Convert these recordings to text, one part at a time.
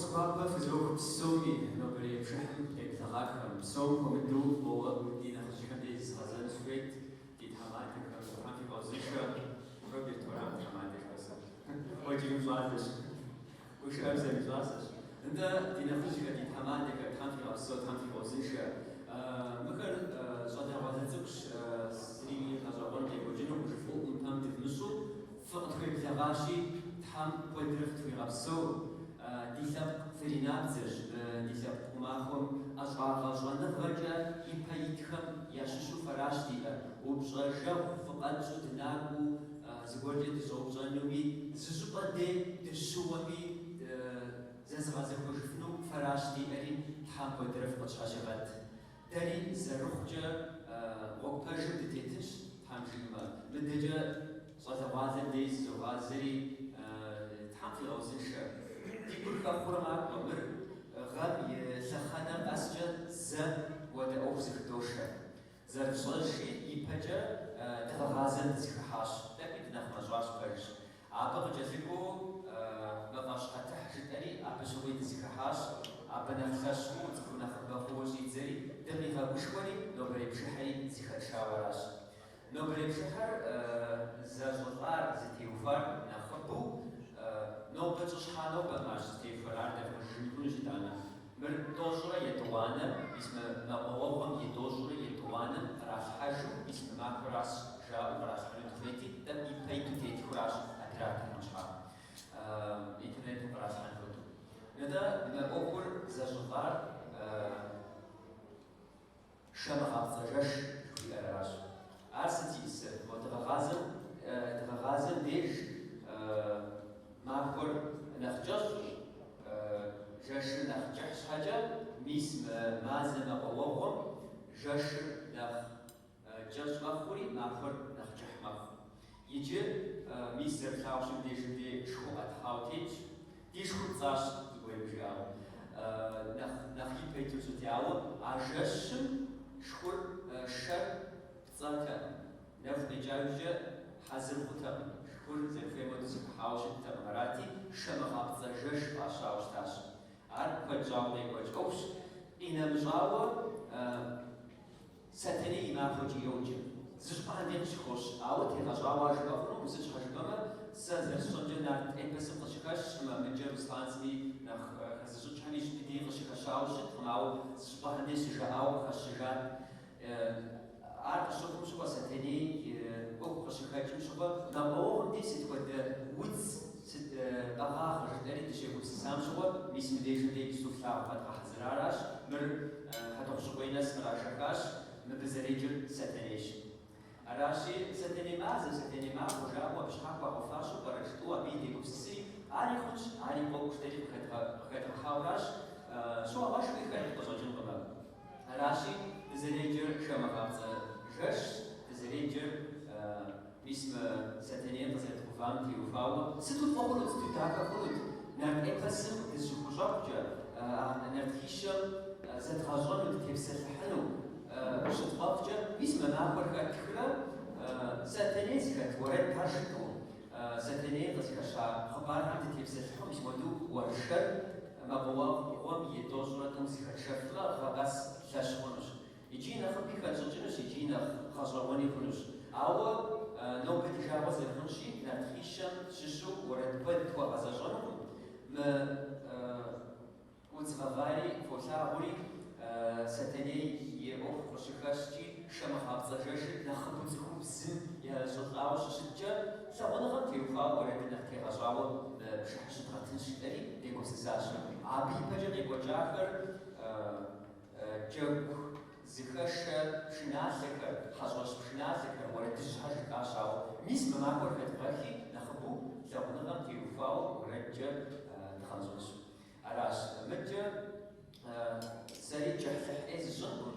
Moskva fizrok psomi no bere pshem ekzalak psom komendu bo dina khashkande zazan svet dit hamate khamfi bazisha robert toram hamate kasa ojim flash وش أبزر جلاسش أنت دينا خشية دي تمانك تامفي أبسط تامفي وزيشة مكر صدق وزنزكش سري نجارون كيوجينو وشفوق تام تفنسو فقط في بزغاشي تام بدرفت في أبسط ديساب فرينابزش ديساب قماخم أشعار غجرنا غجا يبايتخم يششو فراش ديلا وبجرجا فقط شو تناقو زوجي تزوجانومي زوجي تشوامي زازغازي خوشفنو فراش دي أرين تحام بدرف بتشاشغات داري زروخجا وقتاجر دتيتش تحام جيما مدجا صازغازي ديز زغازي تحام في غوزنشا دي كل خورما عمر غاب يسخنا أسجا ز ودا أوزك دوشا زرشلشي يبجا تغازن زكحاش تبي تنخ مجواش برش عبق جزيكو نقاش حتحجت أري أبشوي تزكحاش أبنخش وتكون خبخوشي تزري دقيقة وشوري نوبري بشحري زكح شاوراش نوبري بشحر زازوطار زتيوفار نخبو نوبة شحانو بماش زتيوفار عندك مجنون جدانا من دوجرة يتوانا اسم مقووهم يدوجرة يتوانا راس حاجو اسم ماكو راس جاو راس حلو تفيتي دم يبيتو تيتي راس أدراك المشحار إنترنت راس حلو ندا نقول زجفار شمعة زجاج في الراس أرسلتيس وتغازل ديج ماكو نخجش جاش نخجحش حاجة ميسم مازن قووهم جاش نخ جاش مخوري ماخور نخجح مخور يجي ميسر خاوشم دي شو أتحاوتيج دي شو تزاش تقول بجاو نخي بيتو ستياو عجاشم شخور شر تزاكا نفني جاوجة حزر خطب شخور زي فيمو تزيب حاوشم تبغراتي شمغاب تزاجش باشاوش تاش عارف كجاوبي كجوش إن مجاوة ستني ما خوجي يوجي زجبان ديش خوش أو تهجاوة جبافنو مزج حجبما سازر شجنا إبس قشكش ما مجر سلانسمي نخ زج حنيش بدي قشكشاوش تماو زجبان ديش جاو خشجان عارف شو شو ستني أو قشكش شو نبوه ديش تقول ويتس بغاخ جداري تشيكو سام شغل ميسم ديش دي سوفلا فتح زراراش مر حتى شغوي ناس مراشكاش مبزريجل ستنيش أراشي ستني ماز ستني ما وجا وبشحق وقفاشو برشتو أبيدي كوسي عاري خش عاري بوكش تاني بخير خاوراش شو أواش بخير تجاجن قبل أراشي بزريجل شمعة جش بزريجل اسم ستنين تصير تفهم تيوفاو ستو فقولت تتاكا فقولت نعم إقسم تزوجك نرتخيشة زتخاجون تكبسل حلو شطبافجة اسم ناقر كتخلا ستنين زكت ورد هاشتو ستنين تصير شا خبار عند تكبسل حلو اسم ودو ورشر مقوام قوام يدوزنا تمسك شفلا غاس شاشخونش يجينا خبي خجلجنش يجينا خجلوني خلوش أو نوبة تجاوز الخنشي نتخيشم ششو ورتبت وغزاجانهم ما وتغفاري فوساغوري ستني يروح وشكاشتي شما خابزاجاش نخبط خوبسن يا شطاوش شجا سوانا غنتي وفا ورد نختي غزاو بشحشت غتنشي داري ديكو سساشا عبي بجري وجافر جوك زخشة شناسكر حصوص شناسكر وردش حاجة كاشاو ميس مماكور كتباكي نخبو ساقنا تيوفاو ورجة تخنزوش عراش مجة سري جحفح إز جنبون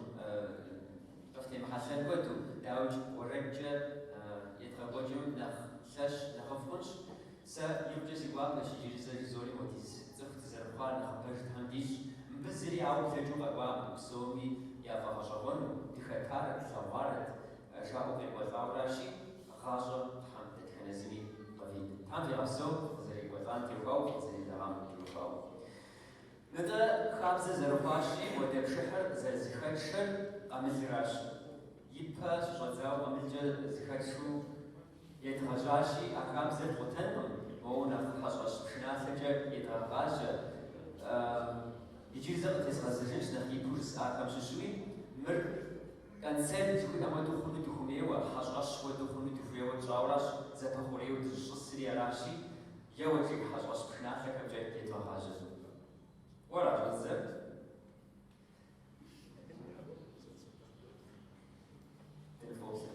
رفتي محسن كوتو داوج ورجة يتغبوجون نخشش نخفونش سا يبجز يقواب نشي زوري وتيز زفت زرقان نخبرش تهنديش مبزري عاو تجوب أقوام بسومي يا فخشون دخلت شوارد جاءوا في وزاراشي خاصة حمد تنزلي طفيل حمد يعصو زي وزان تلقاو زي دعام تلقاو نتا خابز زرقاشي ودبشحر زخدشر قامزراش يبقى شغزاو قامزجا زخدشو يتغجاشي أخامز القتن وونا خشش بشناسجا يتغاجا يجي زغط يسغزجنش نخي كورس أخام ششوي مر كان سيد تكون أما دخونو دخومي وحشش ودخونو دخوي وجاوراش زتخوري وتشصري راشي يوجي حشش بشناسك بجاي يتغاجا ورا بالضبط تلفوزة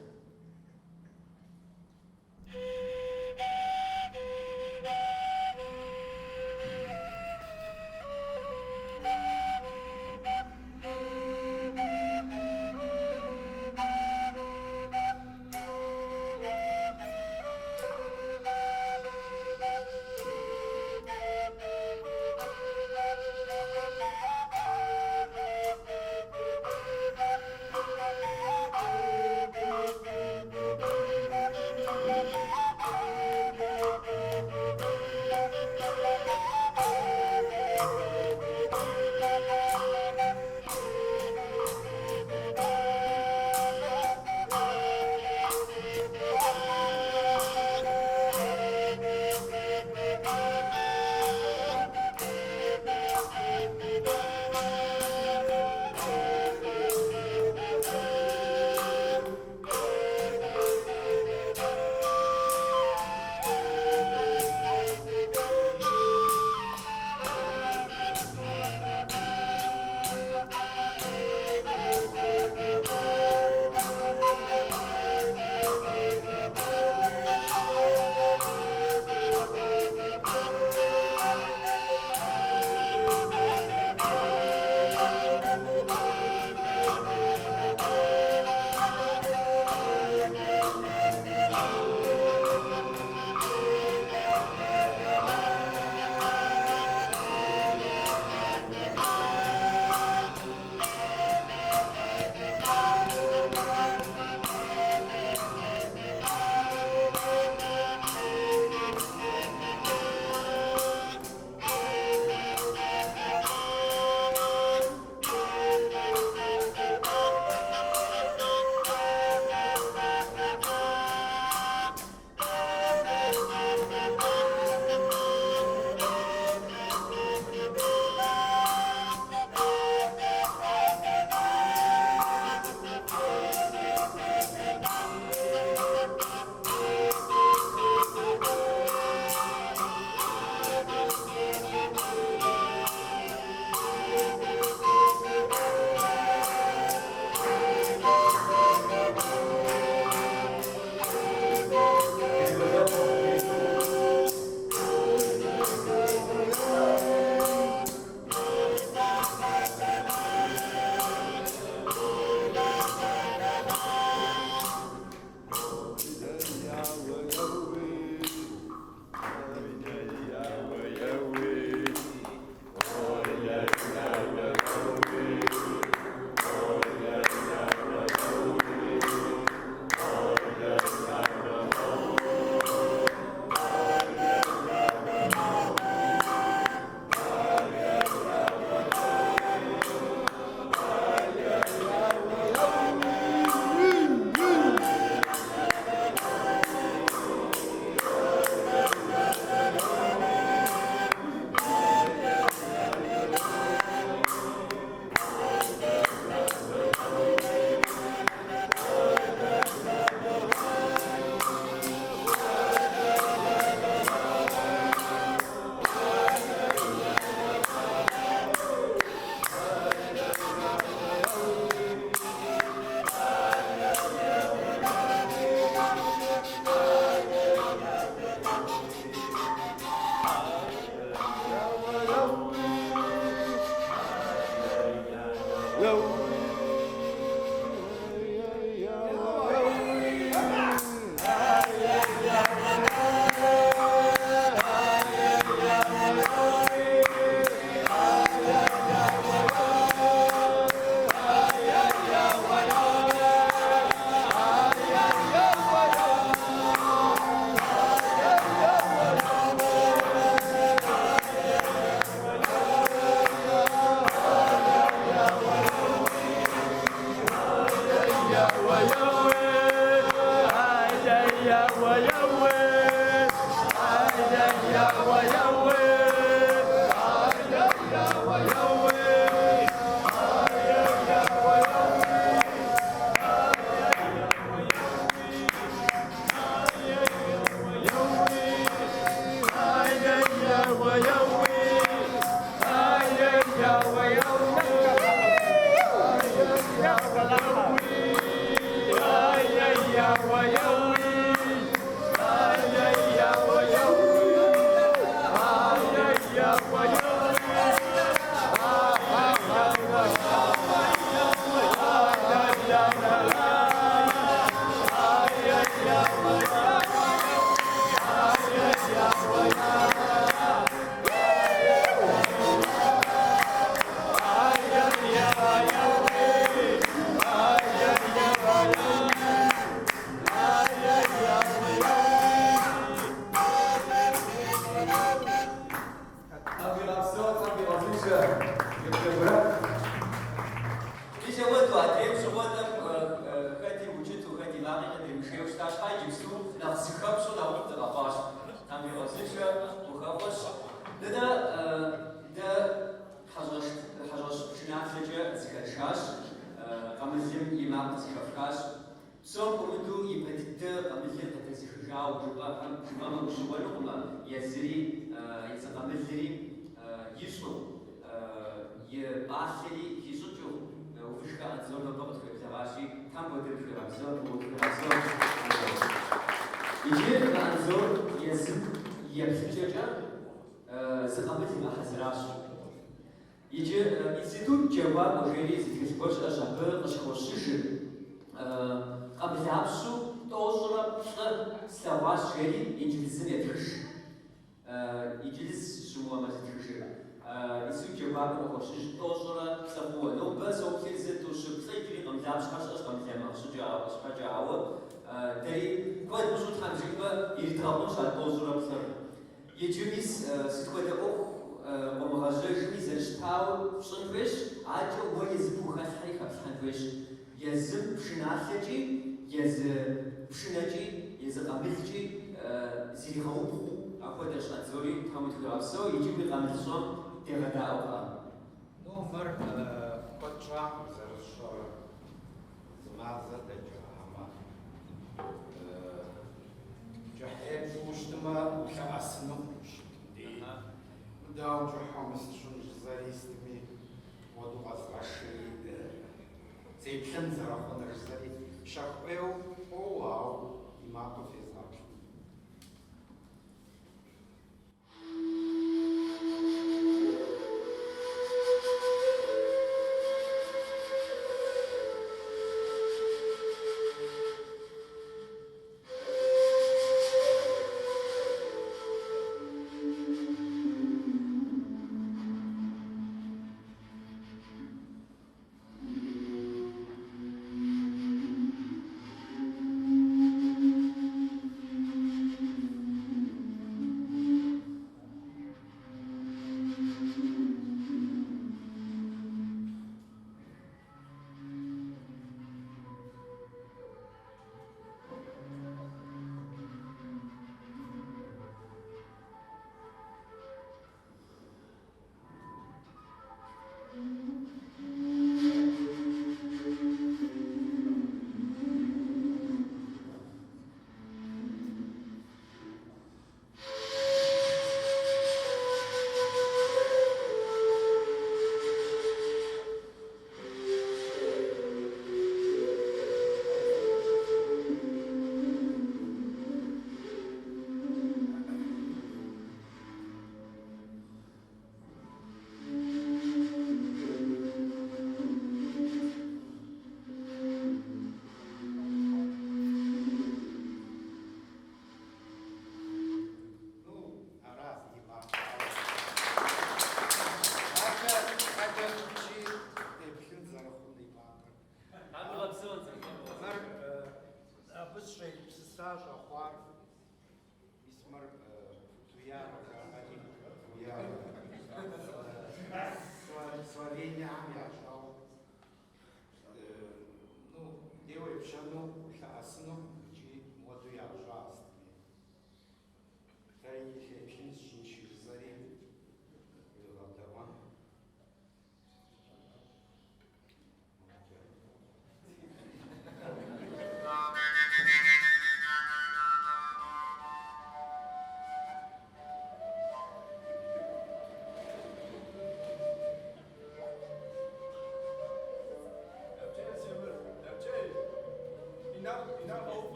Институт Джаваб Ожери Зитхисбош Ажабы Ашхошиши Абзапшу Тожра Славаш Жери İngiliz'in etkiş. İngiliz şumuama zitхиши. Институт Джаваб Ожери Тожра Славуа. Но без обхизи туши псайкили Абзапш Хаш Абзапш Ашпаджао. Дери код бужут хамжиба или трабон шат Тожра Псар. Ежемис ситхуэда ох ومغازوش زرشتاو شنوش عاجو هو يزبو خاصحي خاصحنوش يزب بشناسجي يز بشناجي يز قابلجي زيري خوبخو أخو داش أتزوري تامو تغرابسو يجيب لي قاملسون تغداوها نومر قطشا زرشو زمازة دجاهما جحيم وشتما وكأسنو داو جحومس شون جزاريستمي ودو غزغشي زيبشن زرخون رزاري شاقويو اوواو إماقو في زابشو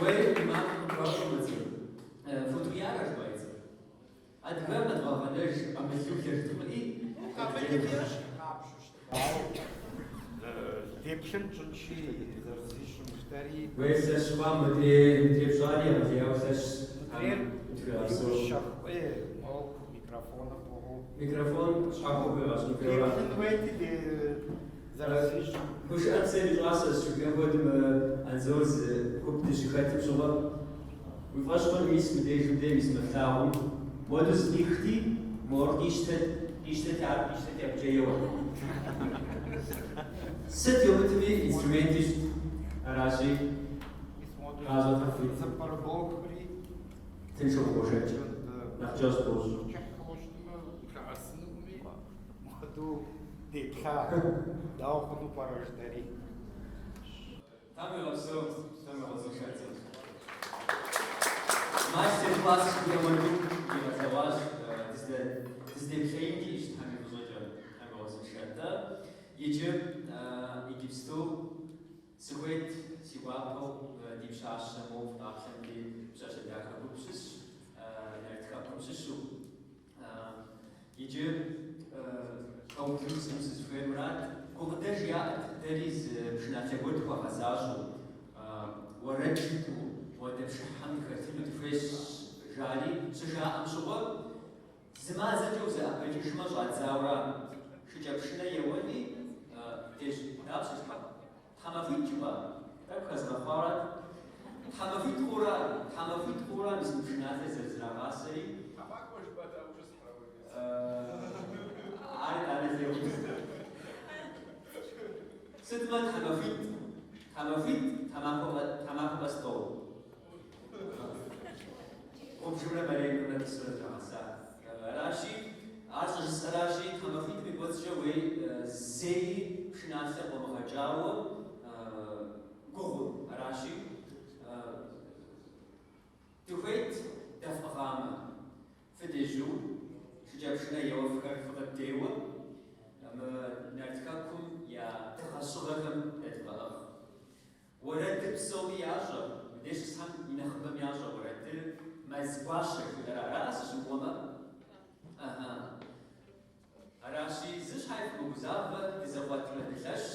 Ой, мама, прошу футуяра жбається. А тепер на два гадаєш, а ми сухер твої. Депшен чунчи зарзишум штари. Вейся швам трепшани, а я все Шахпе, мол микрофона богу. Микрофон, шаху ваш микрофон. Депшен вейти зарзишум. Kuş atse bir asas çünkü ben koydum anzorz kuptiş khatib şoba. Bu başkan ismi de jude ismi tağım. Modus dikti mor işte yapacağım. Set yöntemi instrumentiş arazi razı tafit. Запарбокри. Ten çok boşak. Nakçaz boş. Моду декха. Daokhunu parajtari. Tam yapsam, tam yapsam. Мастер-класс Ямаду Ямазаваш, дизделхейнги ist haben wir solche ausgeschaltet. Jetzt gibst du Soweit Siwapo die Schaße auf Nachsehen die Schaße der Kapupsis der Kapupsisu. Jetzt kommt uns das Fremdrat. Когда же я дариз шнатягот по хазажу ورجتو ودبشحن كثير تفرش جالي سجا أمشوا زمان زجوز أبجي شماش على زاورا شجابشنا يوني ديش نابش شما حمافيت جوا تبخز مخارات حمافيت خورا بسم شناته زلزلة غاسري عارف زيوت ستمن حمافيت تماكو بستو وبجملة ملايين من السورة العسى راشي عشر راشي حمافيت بيقول جوي زي شناسة ومهجاو قهر راشي تفيت دفع غامة في ديجو شجاب شنا يوفقك فقط ديوة أما نرتكاكم يا تخصصكم اتبقى ورد بسومي عشر بديش سام ينخبم عشر ورد ما زباشك في الراس شو وما راشي زش حيف مغزابة تزوات مدلش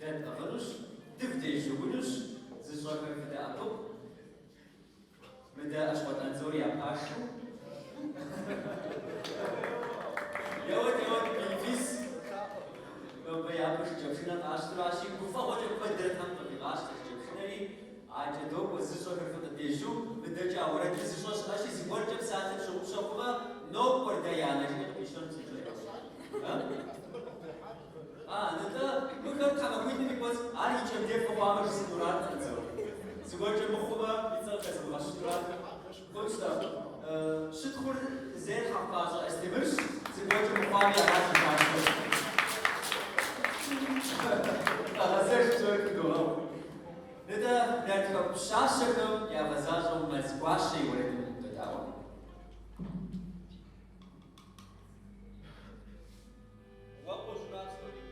داد أغرش دفتي شغلش زش ركب في دأطب مدى أشبط أنزوري أباشو يود بيفيس بيابش جبشنا عشراشي كوفا وجه قدرت هم تبغاش جبشناري عجدوك وزيشو كرفت ديشو بدرجة ورد زيشو شاشي زبور جب ساعات شو شوفا نو برديانا شنو بيشون تجري نتا ممكن تمامين بيكوز عاري جم دير كوبامر سنورات تنزل زبور جب مخوبا بيتزا كسب غشورات كوشتا شدخل زين حقاجة استمرش زبور جب مخوابي عادي Nida nertkap shashakam ya vazajam mazgwashi uredim dodawa. What was that story?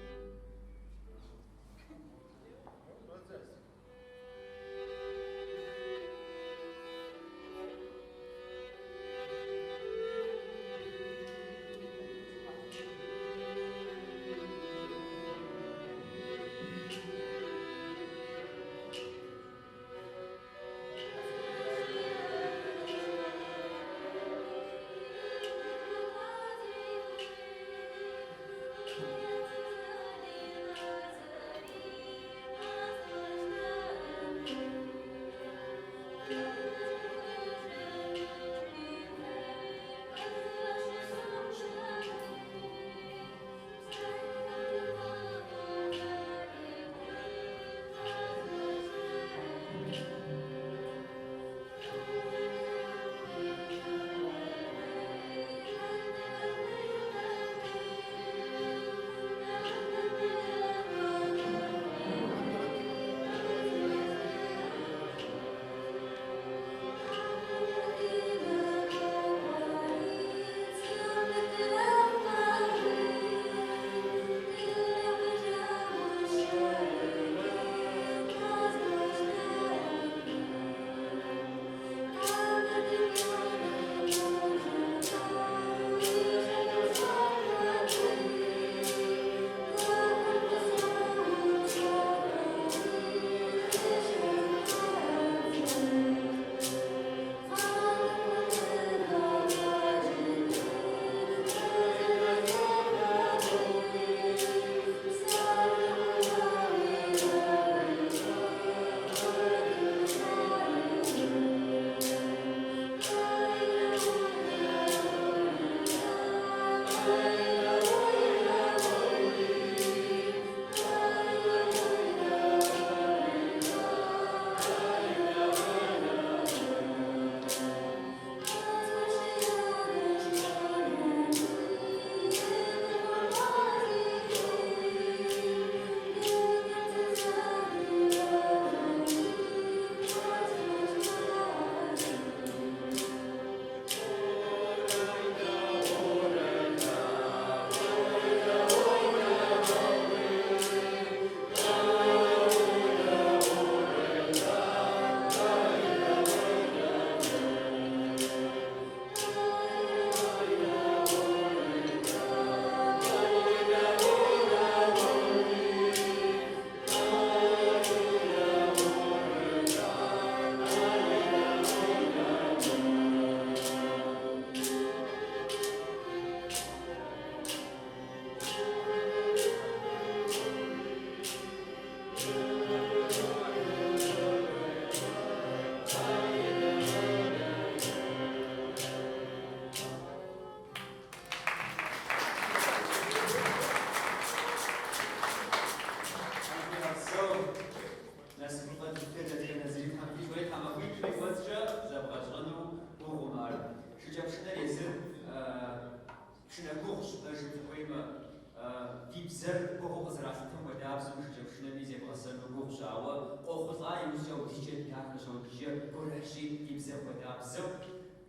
يبزر قوة زراعتهم ودابس وشجبشنا بيزي بغسل وقوة شاوة قوة لا يوسف تيجي تاكل شو تيجي كل شيء يبزر ودابس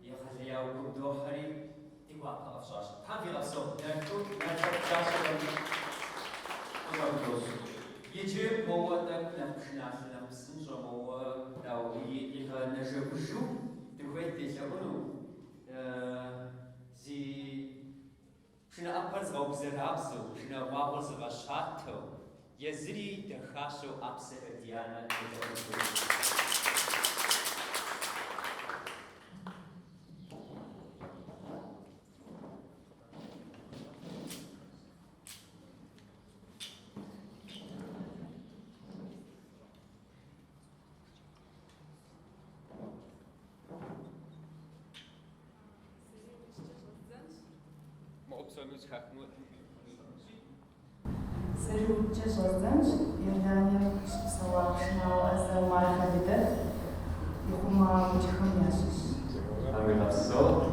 يخلي ياو قدو حري تقوى أفشاش هم في غسل نرجو جاشة يجي مواد نفسنا نفسنا شو مواد أو يخ نجبشو تقوي تجبنو زي شنو أبرز أو بزرابسو شنو واقول زغشاتو يزري دخاشو أبسر ديانا ما أبصرنوش خاكمو Seru Cesozdenç, Irdania Savaşına Ezel Marifadide, Yukuma Mıcıkım Yasus. Ami Lapso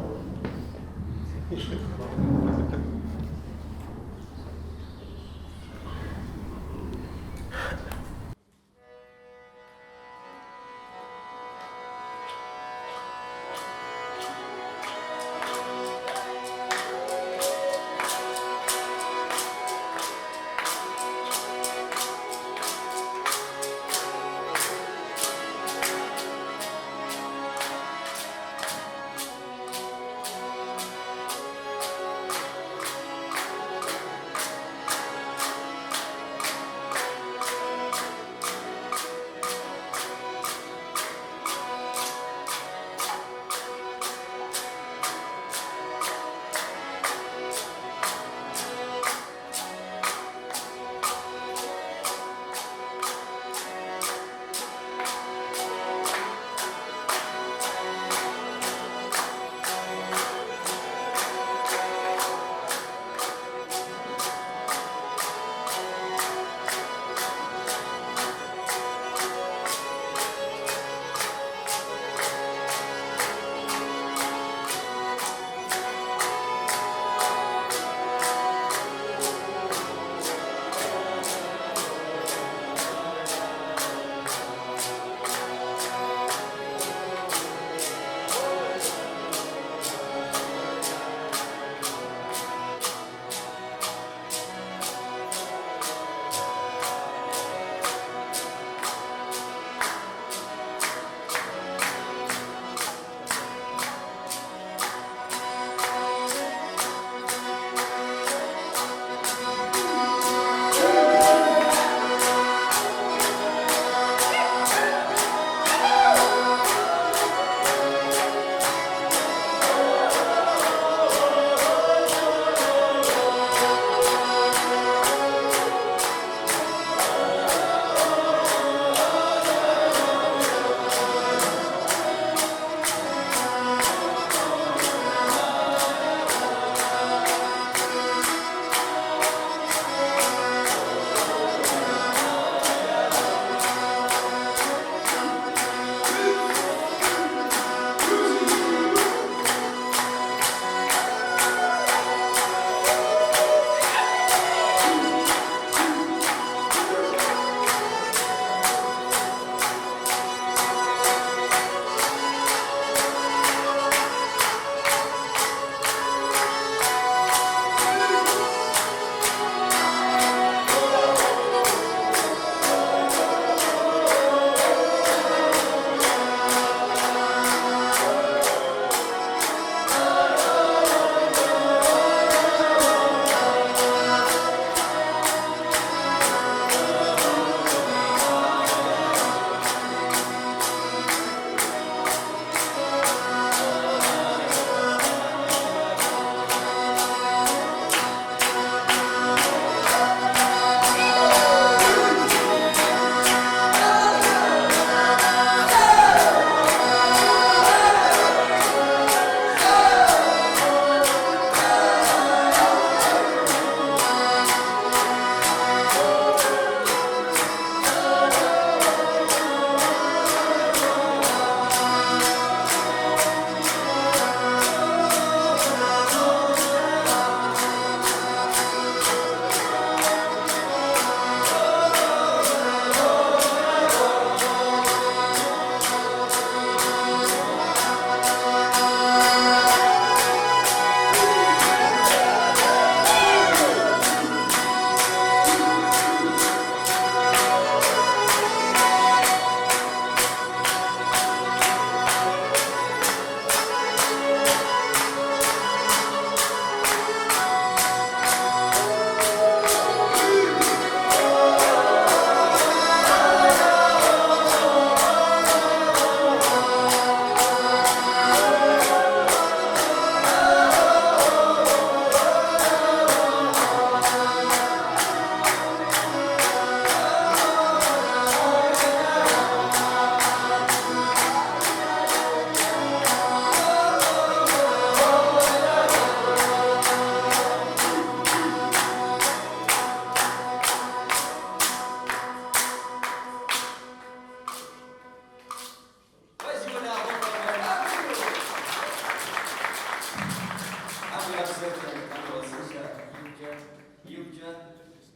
Sujja,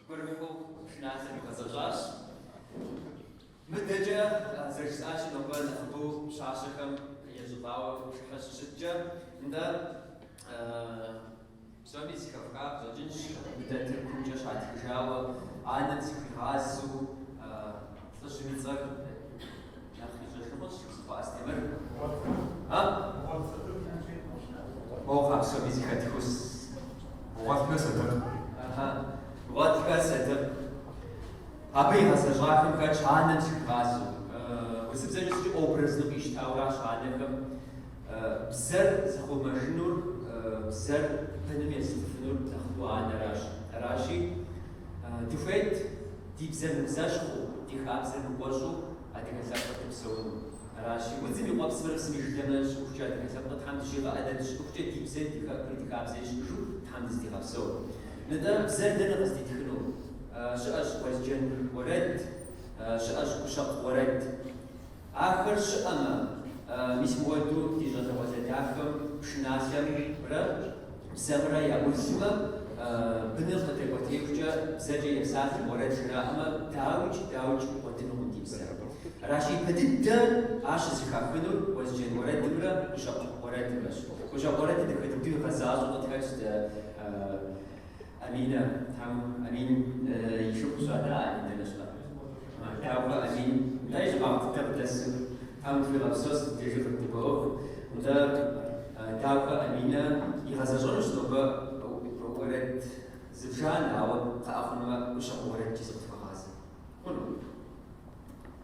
Gurfu, Schnase, Kazajas. Muddeja, Zersashi, Noban, Abu, Shashakam, Yazubao, Shasija, and the Somi Sikavka, Zojin, the Kuja Shatikawa, Anand Sikhazu, Sashimizak, Fastimer. Oh, Somi Sikatikus. What Cassette? Abi has a Jacques Kachan Vasu. Was it just obras the Ishtaura Shanekum? Zer Zahumajnur, Zer Penemis, Nuanarash, Rashi, Dufet, Deep Zen Zashu, Dihams and Washu, I think I said so. Rashi, what's in the Wapsver Smishdanas, Uchat, and Ham Shiva, and then Shukti Deep Zen, Criticabs, Tams the so. Nadam Zerden was the Tino. Shash was Jen Waret, Shash Kushak Waret. After Shama, Miss Wadu, Dijon was a Dafam, Shnasiam, Samra Yamusima, Benil Tekotia, Sergei Sat, Waret Rama, Dauch, what the Noon Deep Sarah. Rashi Pedita, Ashes Kafinu, was Jen Waretimra, Shak Waretimras, which are Waret, the Creative Hazard, not touch the Amina, يشوف سؤال international. تعرف أمين لا يجمع كتاب لسه هم في الأساس تجربة التبوك وده تعرف أمينة يخزجون شنو ورد زبجان أو تأخذنا وش ورد جزء تفاعل. كله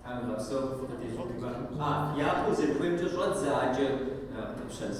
هم الأساس تجربة يا أبو زبون تجربة زاجة تبشر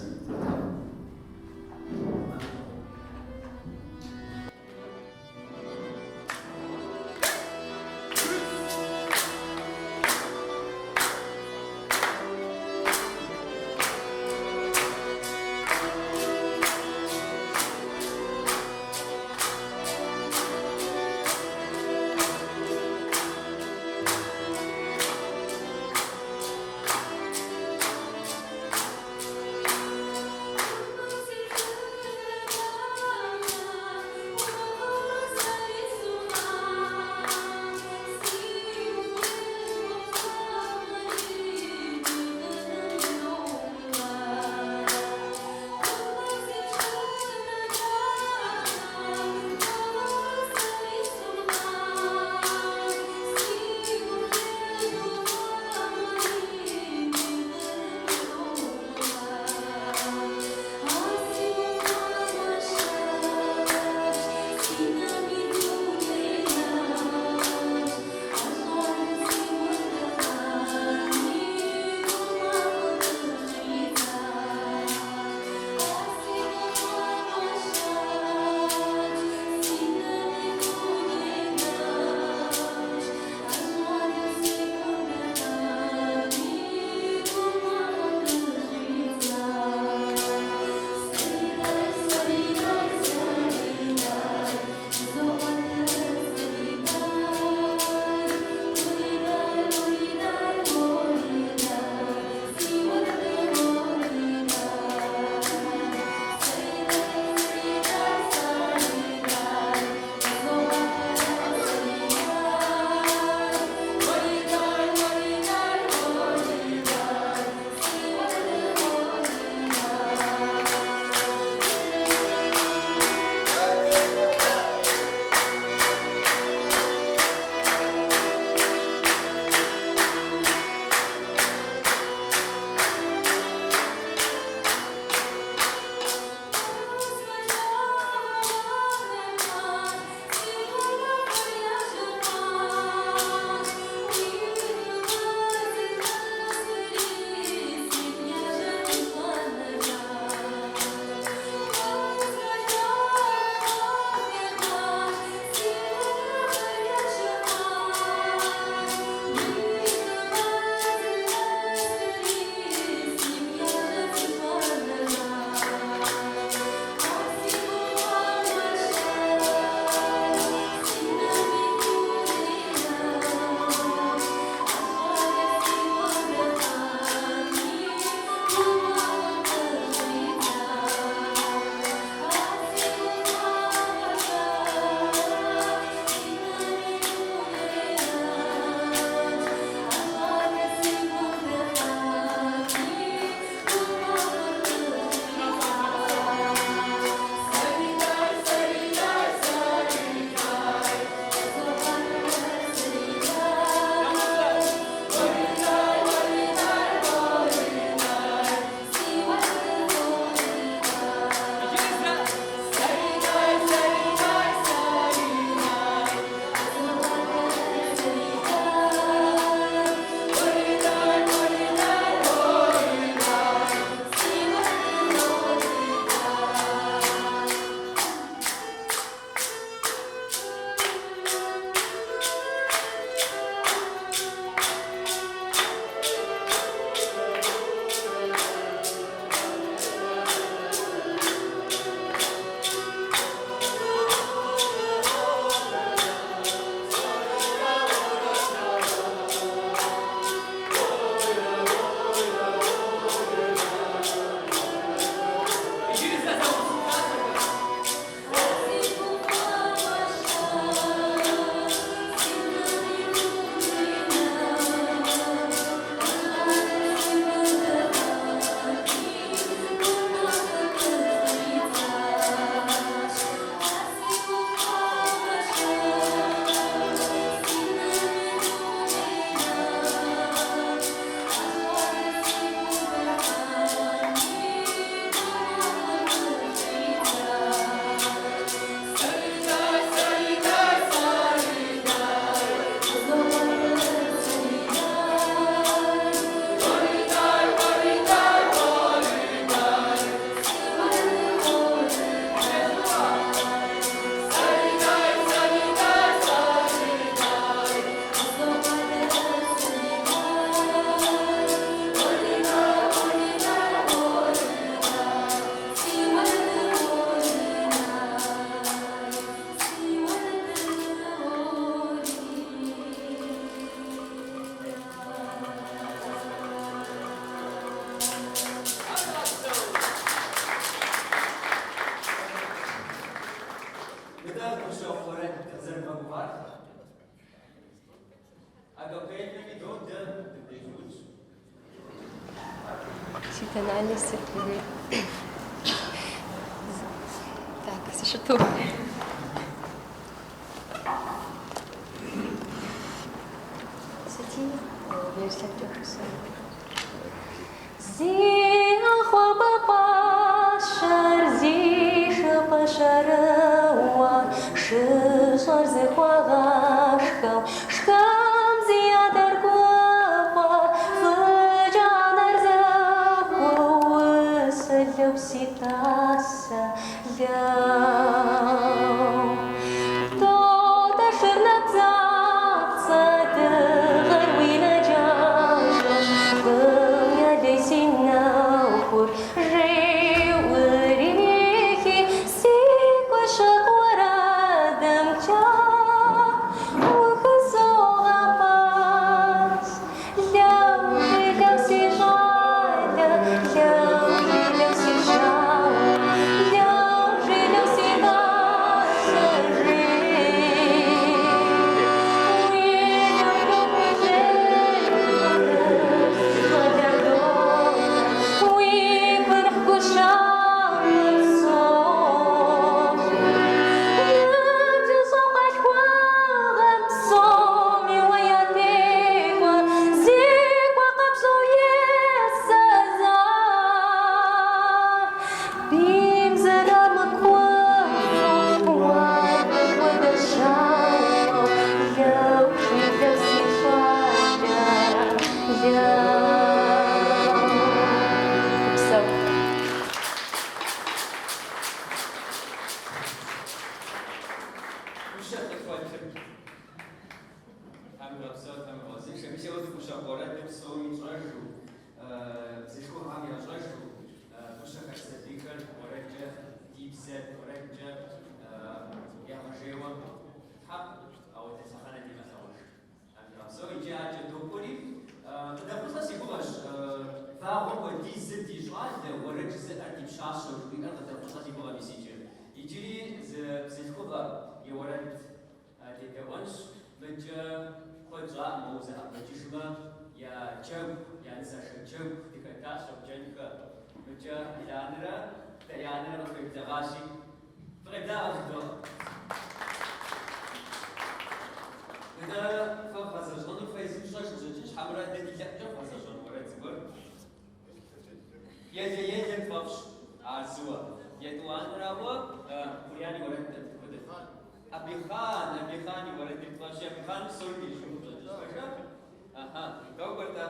ورد تزر بمبار أقبل لي دون ده بديجوج Психоанализ или... Так, что? Сиди, версия тёхса. Зиа хуаба пашар, зиша пашарауа, шишар зихуагашкау, шкам зиа даргуапа, фыджанар захуа, сэлэу ситаса, ляу. Тота шырнатца, цадыгар уина джажо, гымя дейсинау, живырихи, сиква шахуарадам ча, ухазоға пас, ляу си жайда, ляу си жау, ляу си даша Bim zarama quando quando chao eu se falha so وشاف الفاتر هم رابسات هم رازق شبیه شد مشاورات بسوی تراجو زیشو هم یا تراجو مشاکل سدیکر ورجع دیبسد ورجع یا مجیوم حق او تسخانه دی مساوش هم رابسات اینجا اجا دوپوری بدأ خصوصي بوش فهو دي زد يجعل ورجع زد أدي بشاشة وبيقدر بدأ خصوصي بوش بيسيجر يجري زد خوبا يورد تدونش بجا خدرا موزع بجشما يا جو يا نساش جو تكتاش بجنك بجا يانرا تيانرا في التغاشي فغدا أخذه إذا فازجون فايزين شاش جنش حمرا دني كتر فازجون ورد زبر يجي فافش عزوا يدوان راوا كورياني ورد أبيخان ورد تفاشي أبيخان سوري شو تفاشي أها تو برتا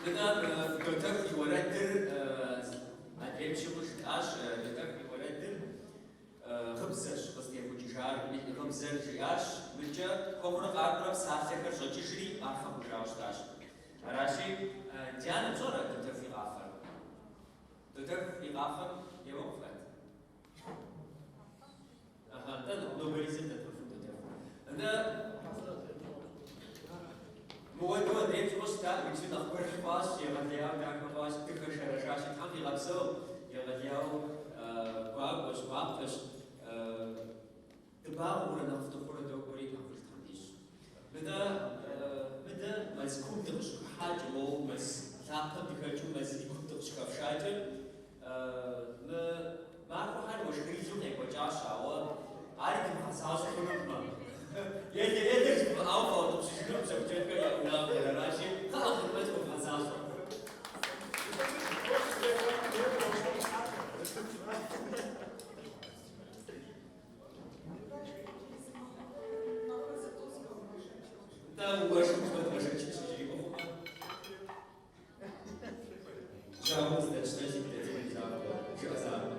دكتور يولدر أدري شو مش عاش دكتور يولدر خبزش قصدي أبو جيشار من خبزر جياش متجا كمرة قارب سافر شجري أفهم جاوش داش راشي ديانا زورا دكتور في غافر دكتور في غافر يوم فات ده نوبليزم ده دكتور أنا موضوع دريم شوستا بيصير نخبر خاص يغلياو داك خاص تكشر شاش تامي لابسو يغلياو قاب وش قابش تباو ولا نفتخر دوغوري نخبر تاميش بدا مزكوم تغش حاجة مو مز ثابت تكشو مز يكون تغش كفشاجة ما أعرف حاجة وش كريزو هيك وجاشا و عارف محساس كلهم يدرس بالأوفا وتبشر بسبب كذا ولا غير راشي خلاص ما تكون حساس ده وش مش تشجيع جاوز ده تشتغل بتاعي شو أزعل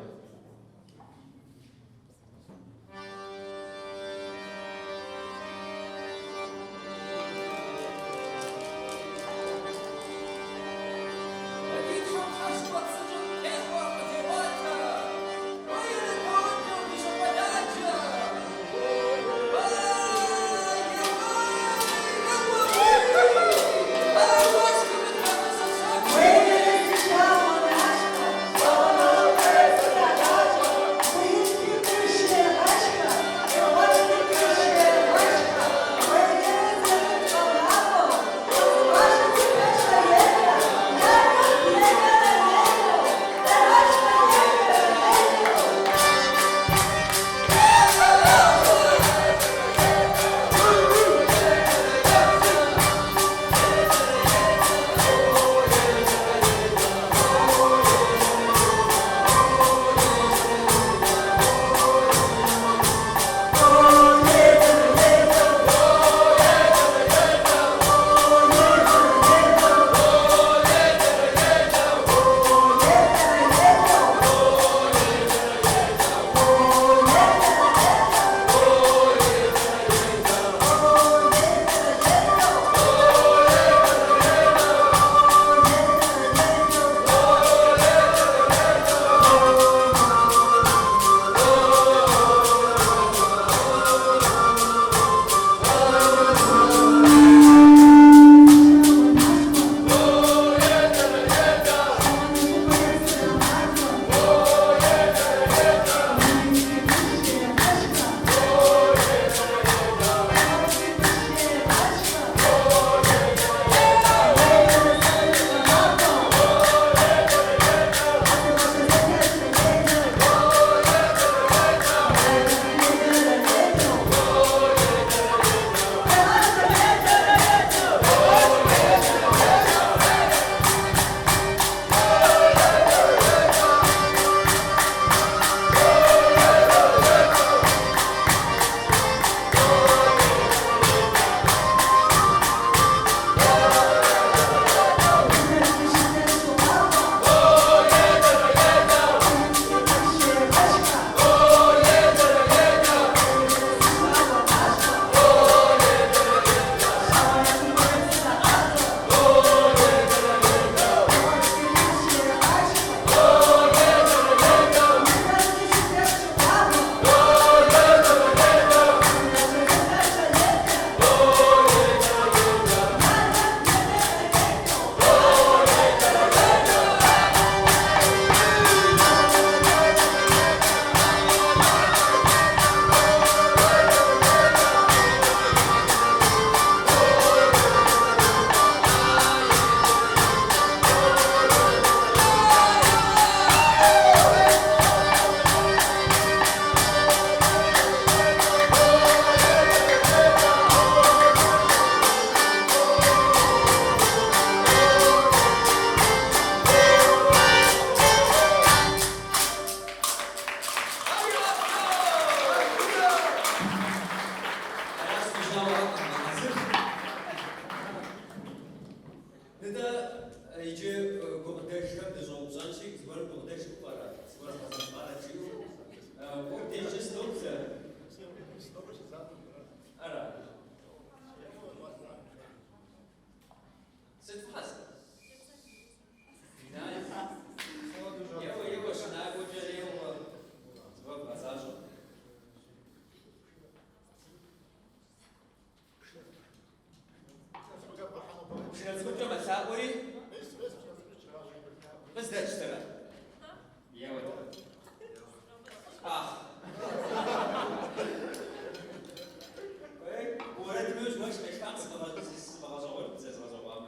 Ara. ست فصل. نه. یه گوشه نگوجه یه زبان بازار. شنو تقول مساء بوري؟ بس ده اشتغل. يا ولد. ورد مش كان صدمات بس بغزوات زي غزوات.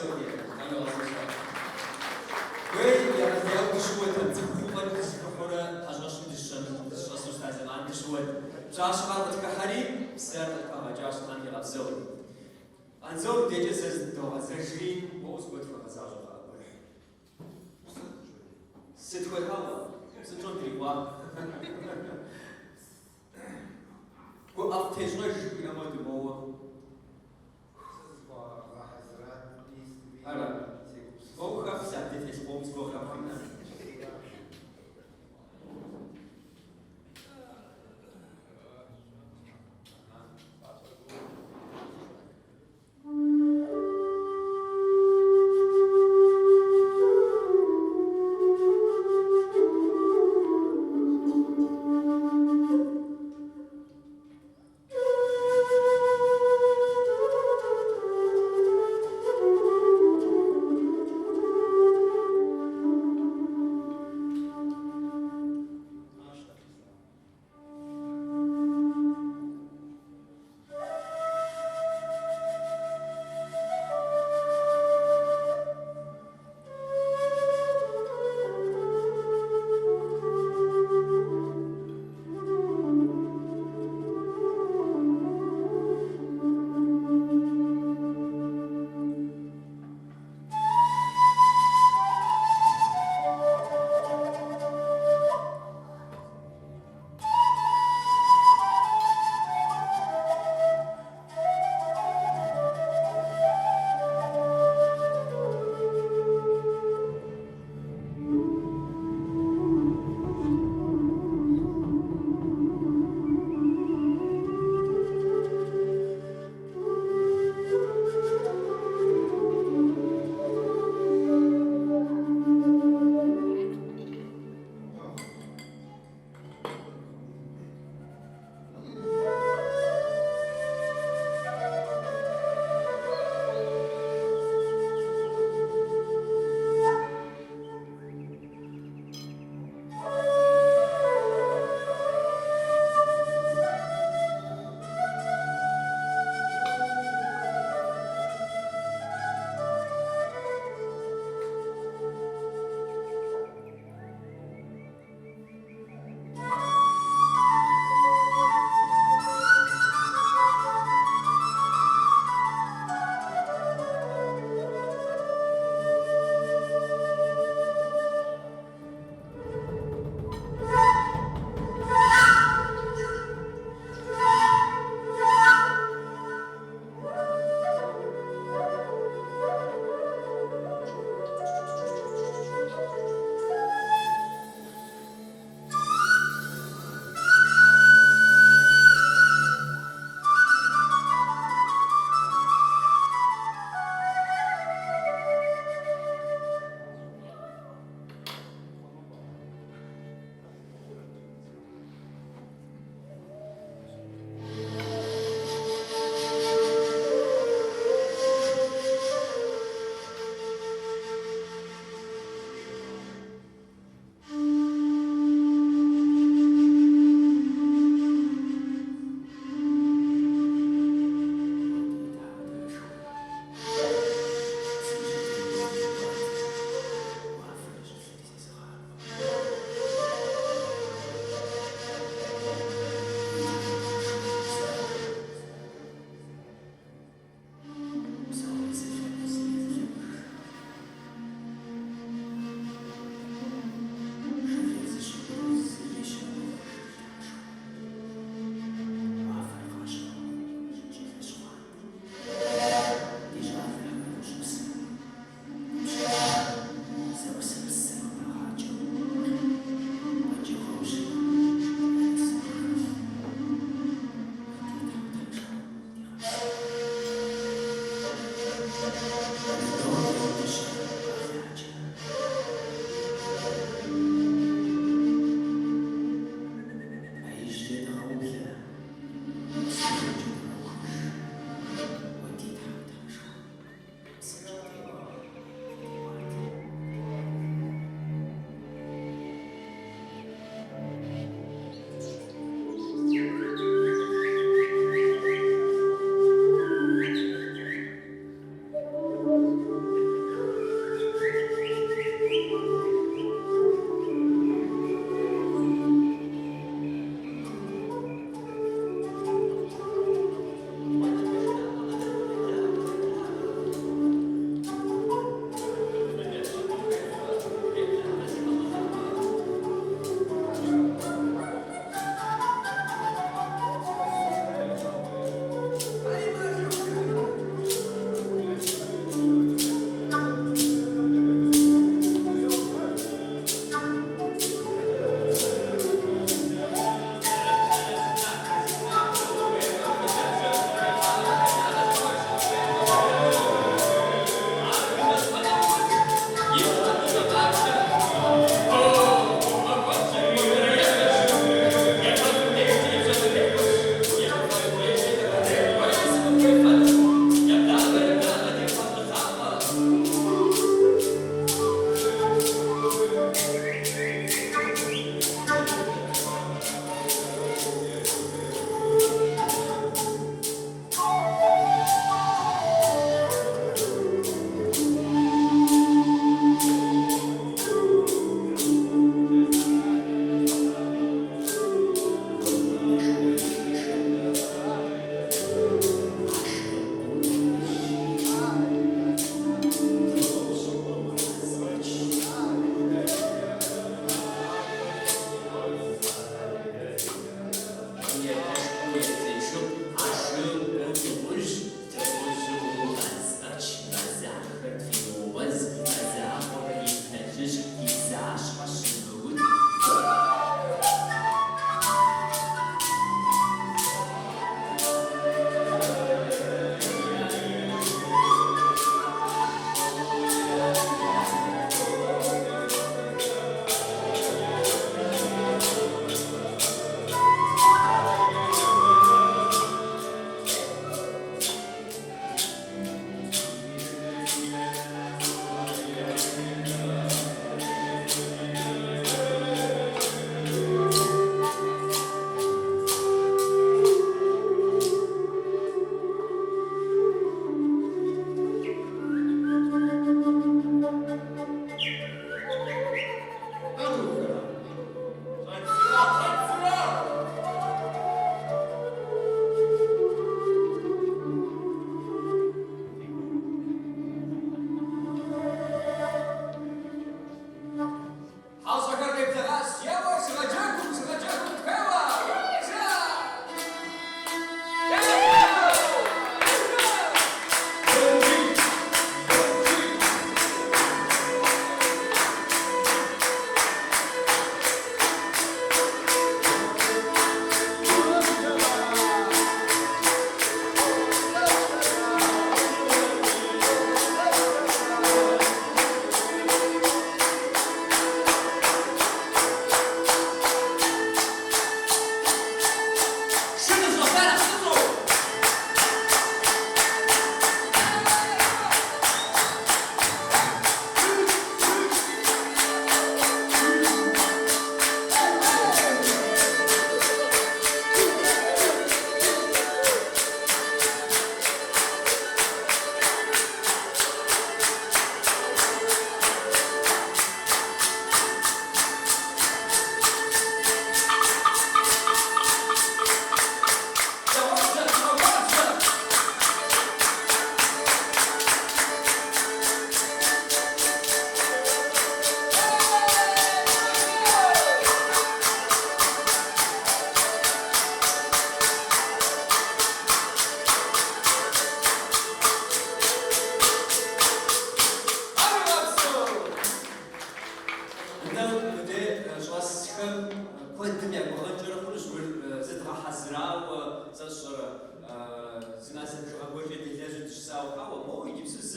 Sovjet, dann aus der Stadt. Weil ja sehr geschult hat, zum Kuban gesprochen, hast du schon das was du sagst, an geschult. Josh war das Kahari, sehr aber Josh kann dir absurd. Also, der ist es doch, sehr schön, wo es gut für Passage war. C'est très grave, c'est trop grégoire. Pour after je suis en mode bon. Alors, bon, ça a été fait pour me voir après.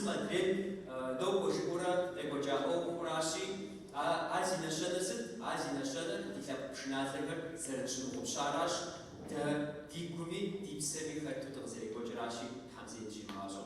Сымадрен, Доку Жигура, Декоча Окураши, Азина Шадасит, Азина Шада, Диса Пшназагар, Серчу Шараш, Дикуми, Дипсеви Хатутазе, Гочараши, Хамзин Чимажо.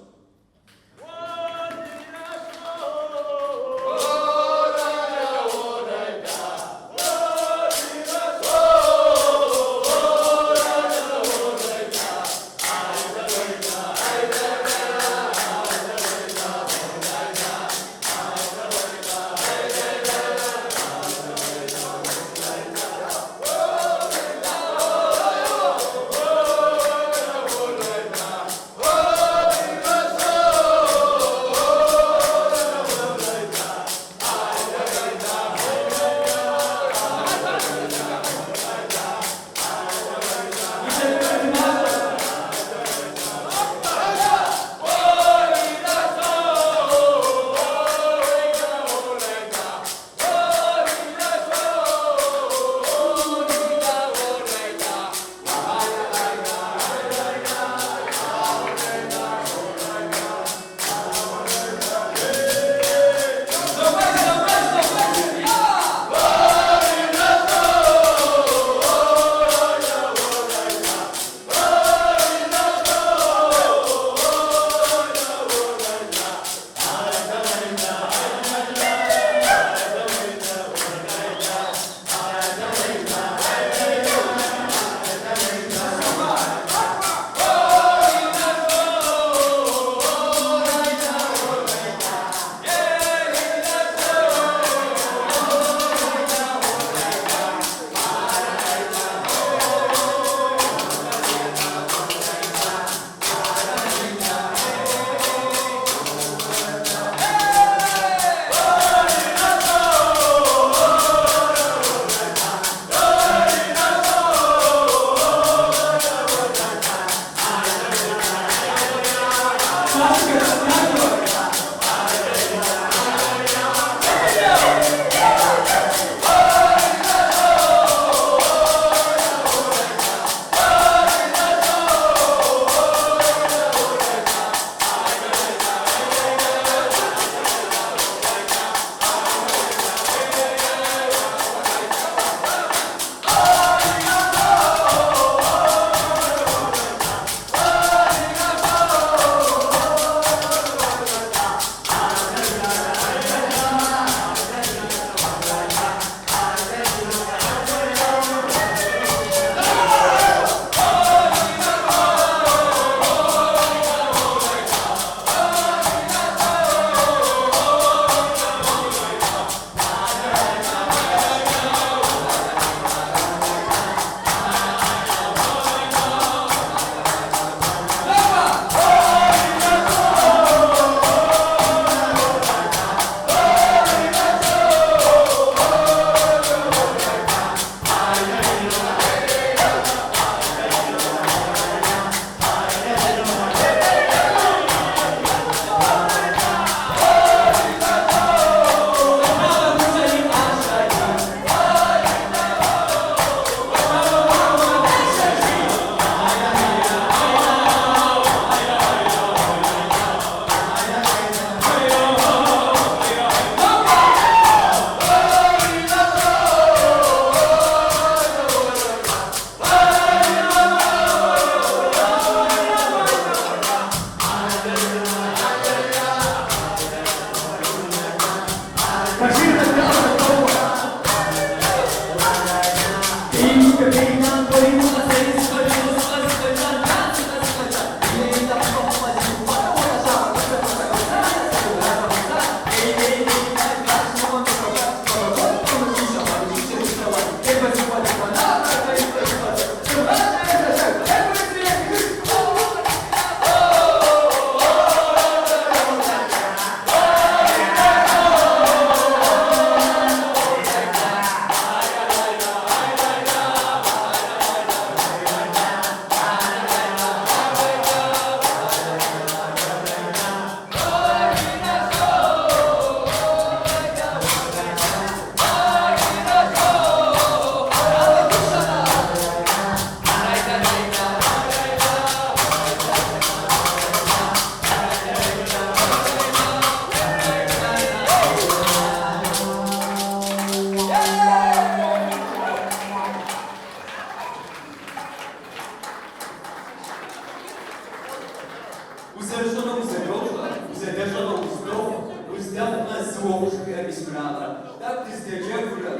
Задержала уздавна злоушка справа. Так ти здержала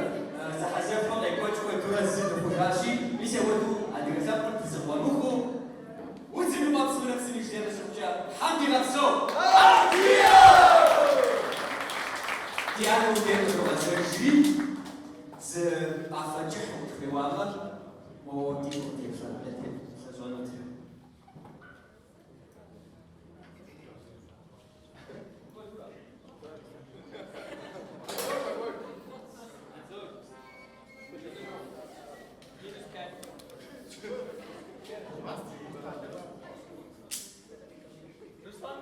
захазявка найкочкою турази до подачі. І сьогодні адреса запануху. Уцімі максимум на всі ждені шовча. Анти на все! Дякую, що вас зажили. З афачехом відкривала. О, тихо, сезону. Руслан,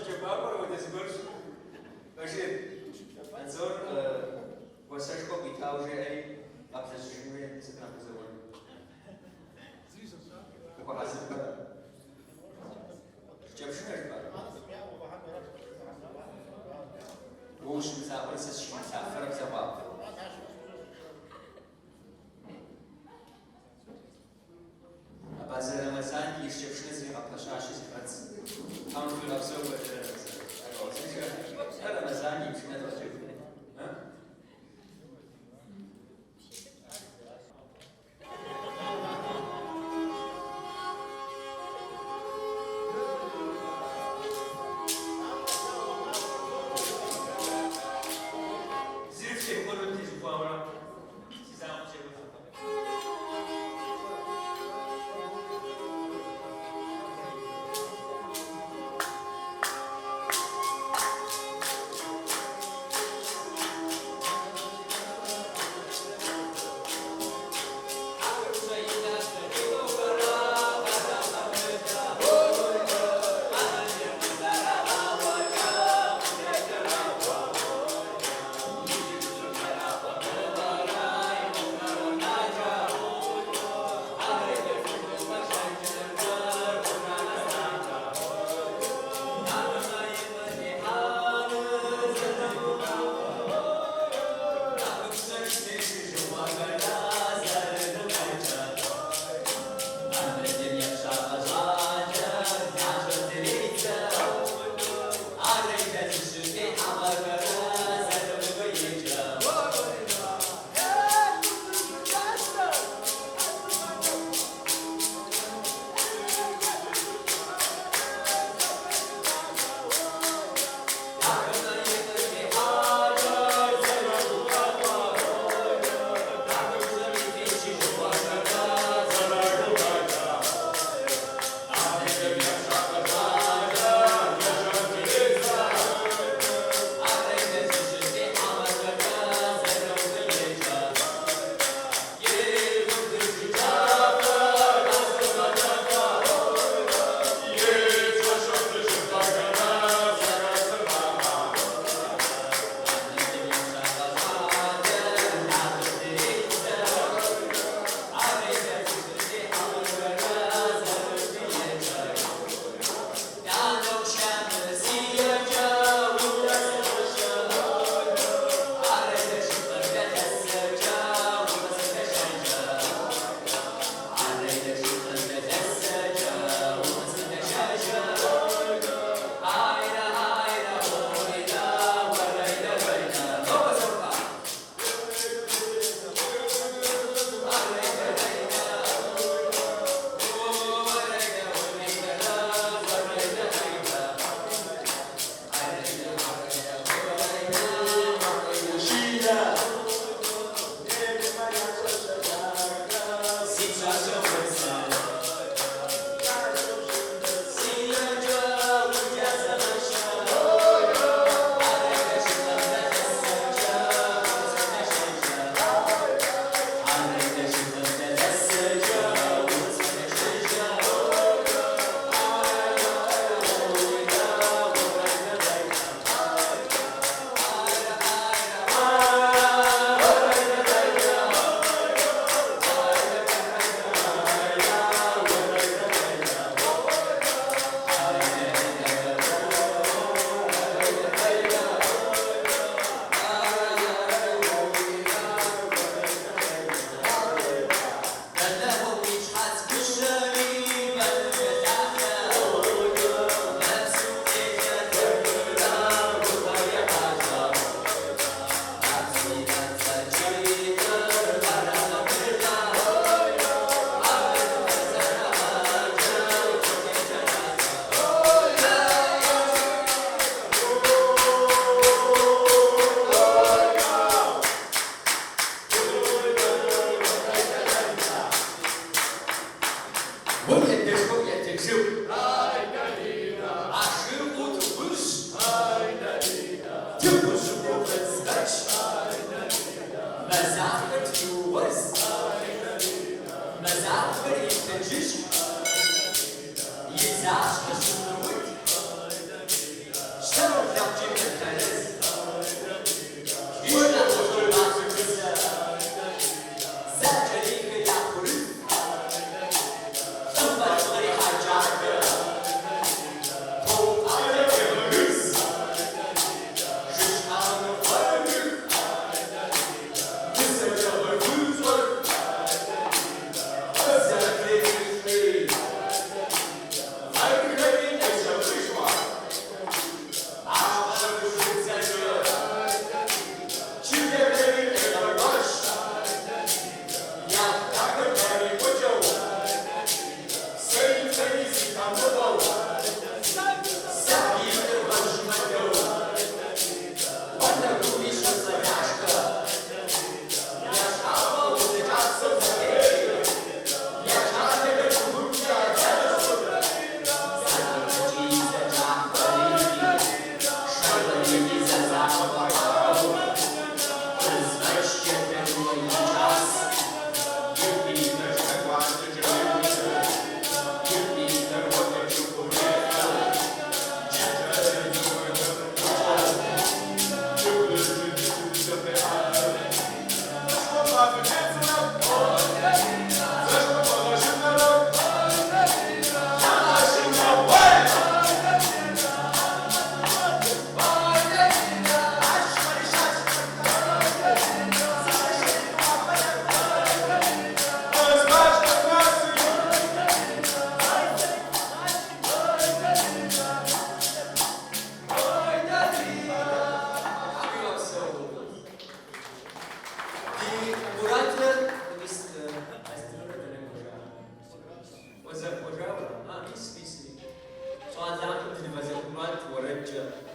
Джабабова, вот из горш. Вообще, надзор, Васашко питал уже, эй, обзащищенные цитаты завода. Показывает, что обширно, уж не забыл, со швейцаром забал. Bazı Ramazan işçileşmesi yaplaşaşı sıfatı. Tam bir absürt bir Ramazan. Ramazan işçileşmesi yaplaşaşı.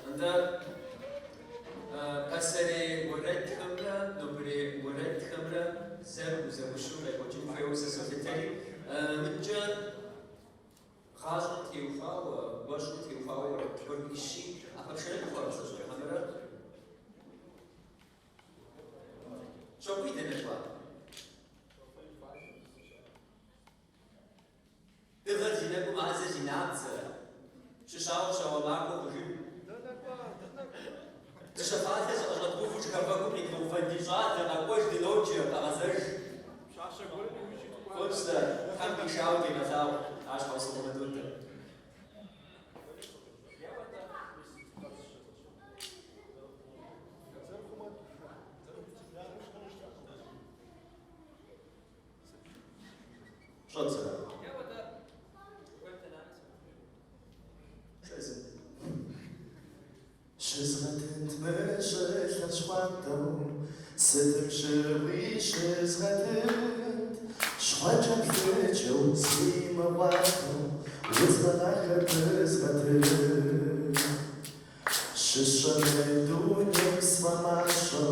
and passer ورد خمرة نبرة ورد خمرة زر وزوشو لكوتشو فيو سسوتري متجا خاصة تيوفا وبشر تيوفا ورد إشي أخشى نخلص شو خمرة شو بيد نشوا تغير جنبه مع زجنات شو معكم وجو تشفعت أجل تقول فيك كفاكم إكروفنديجات أنا كويس دلوقتي أغازر كويس كم بيشاو كي نزاو عاش وصل مدود شو تصير؟ Shizratint meshes lashwatom, sitim shirwi shizratint, shwajat lecho sima watom, wizmalachat izratint. Shishamet dunyam svamasho,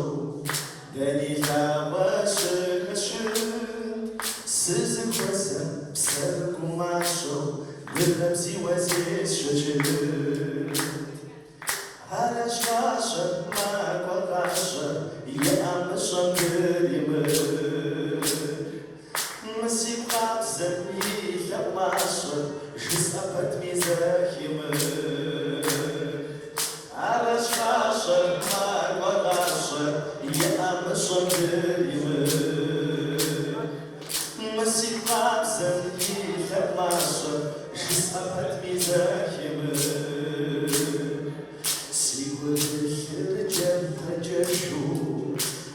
denicha washikashint, sizim wasem psel kumasho, nilhamzi wazis shachint. Halash rasha, magwa rasha, yam shangirim. Masib qabzem yam masha, jisapat mizahim. Halash rasha, magwa rasha, yam shangirim. Masib qabzem yam masha, jisapat mizahim.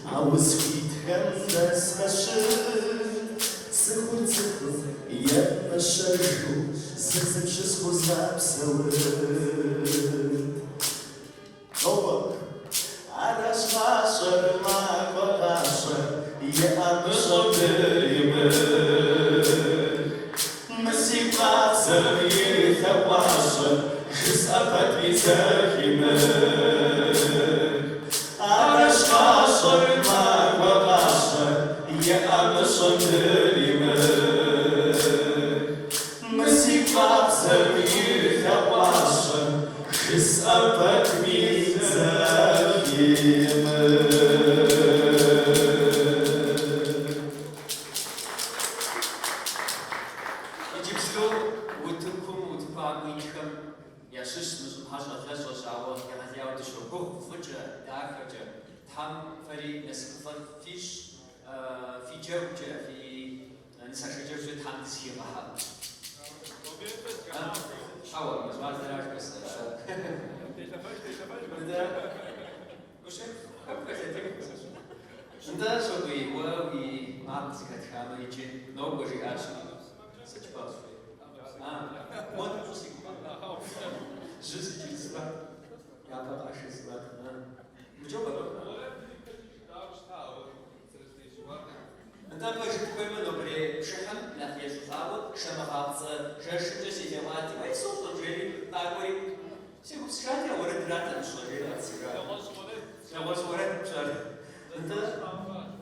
I was feet and that's my shirt. Simple, yet my shirt. Since it just was absolute. Over. I dash my shirt, my shirt. Yeah, I'm a shirt. Messy parts of you, the washer. Just up at me, Arash kasher magwa kasher, I'm a shangirim. Masifat zeriyut hawasher, jisapat mizahim. Egyptlo utukum utpagnicham yashish mishmahasha lesoshawa yahazyaw tishokuh fuja dachaja tam fari nesfat fish fi jawja fi nisashajawja tam tishiraha شاور مش بعد دراج بس انت شو بي وي ما بتسكت كامل يجي نو بجي عشان سجبات ما تبصي جزء جزء يا بابا عشان سبات مجرد انت باش تقول منو بري شحن لا هي شفاوت شمخاص جاش جسي جواتي اي صوت جري تاكوري سيبو سكاتي ورد رات مش غير سيجاره يا غوص ورد مش انت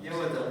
يا ودا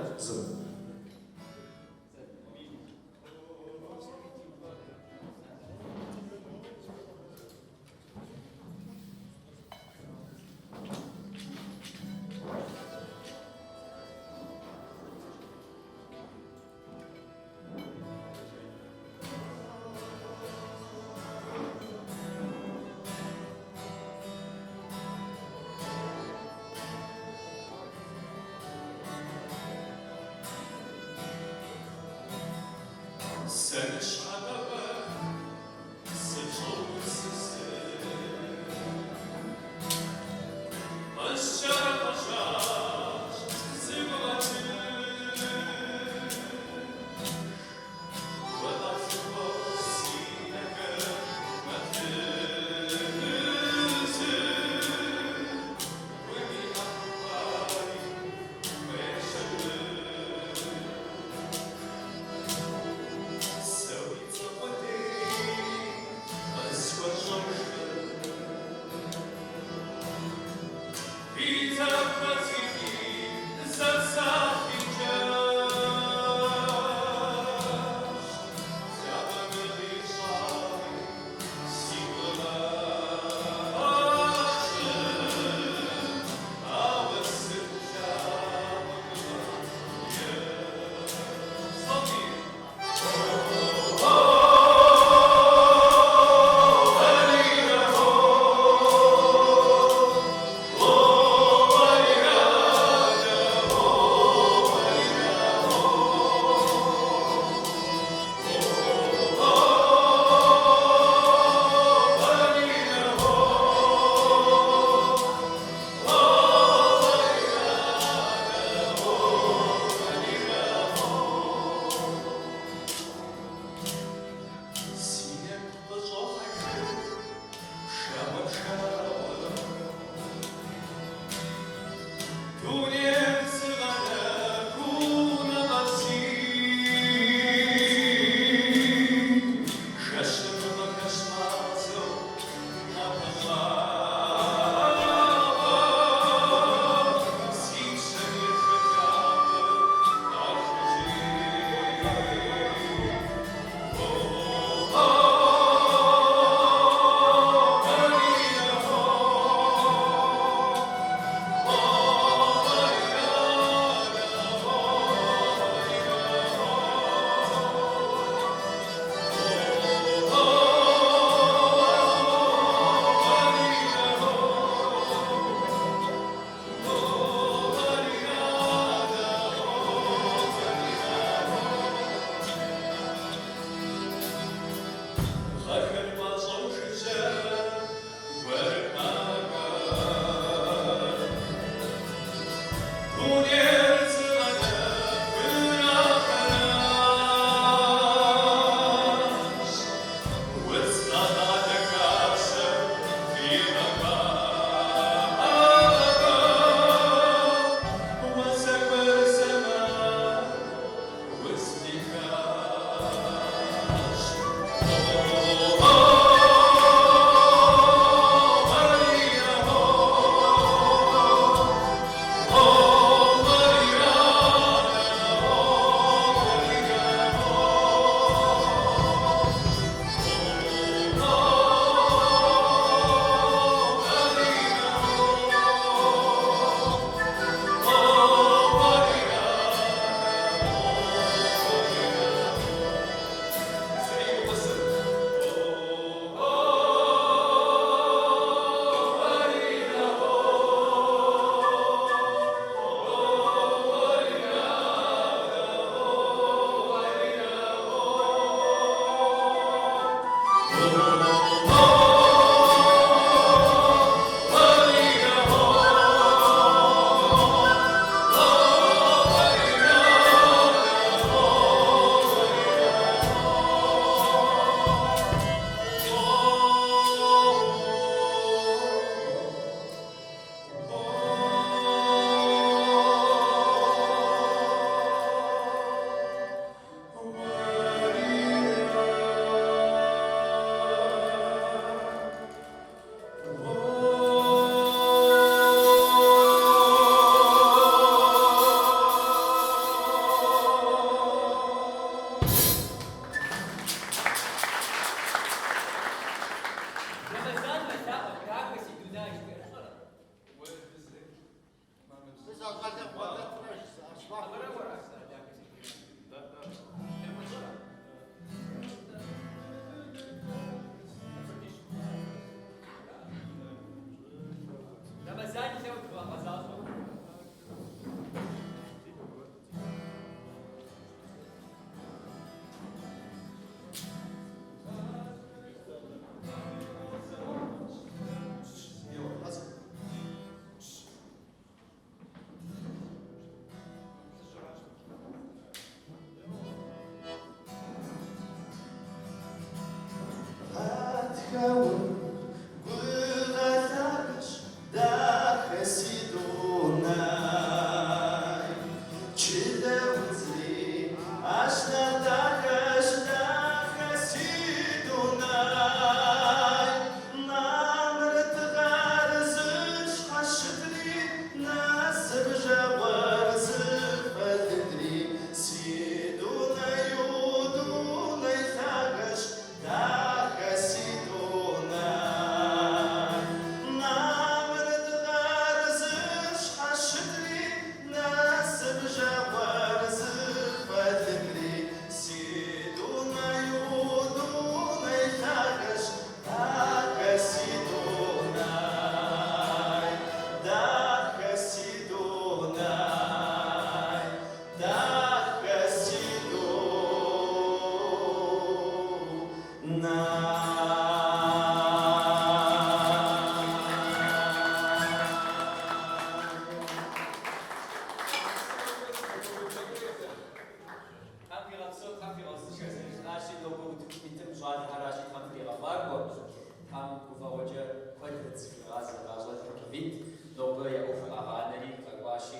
Даshi,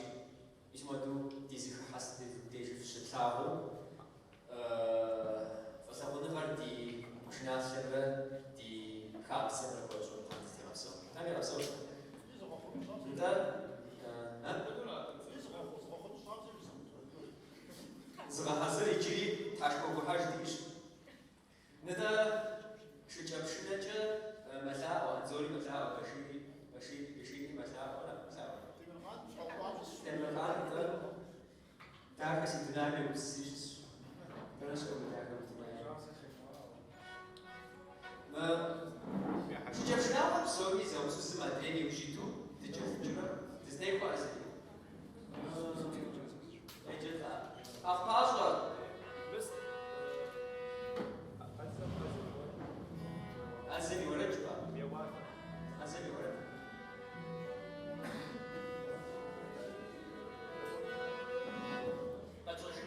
Ismadu, diese Haste, diese Schitau, was auch wunderbar die Schnellschere, die Kapsel, oder so, dann ja so. Und dann, sogar Hasri Chiri, Tashko Hajdish. Nada, Shichapshinaja, Masa, or Zori Masa, or Bashiri Masa, or Masa. Then Dark is in the name of Sis. Shichapshina, so is also some idea of Shitu, the Jeffra, the snake was it. Ach, Pastor. Also, die Orange war. Also, die Orange. Was soll ich?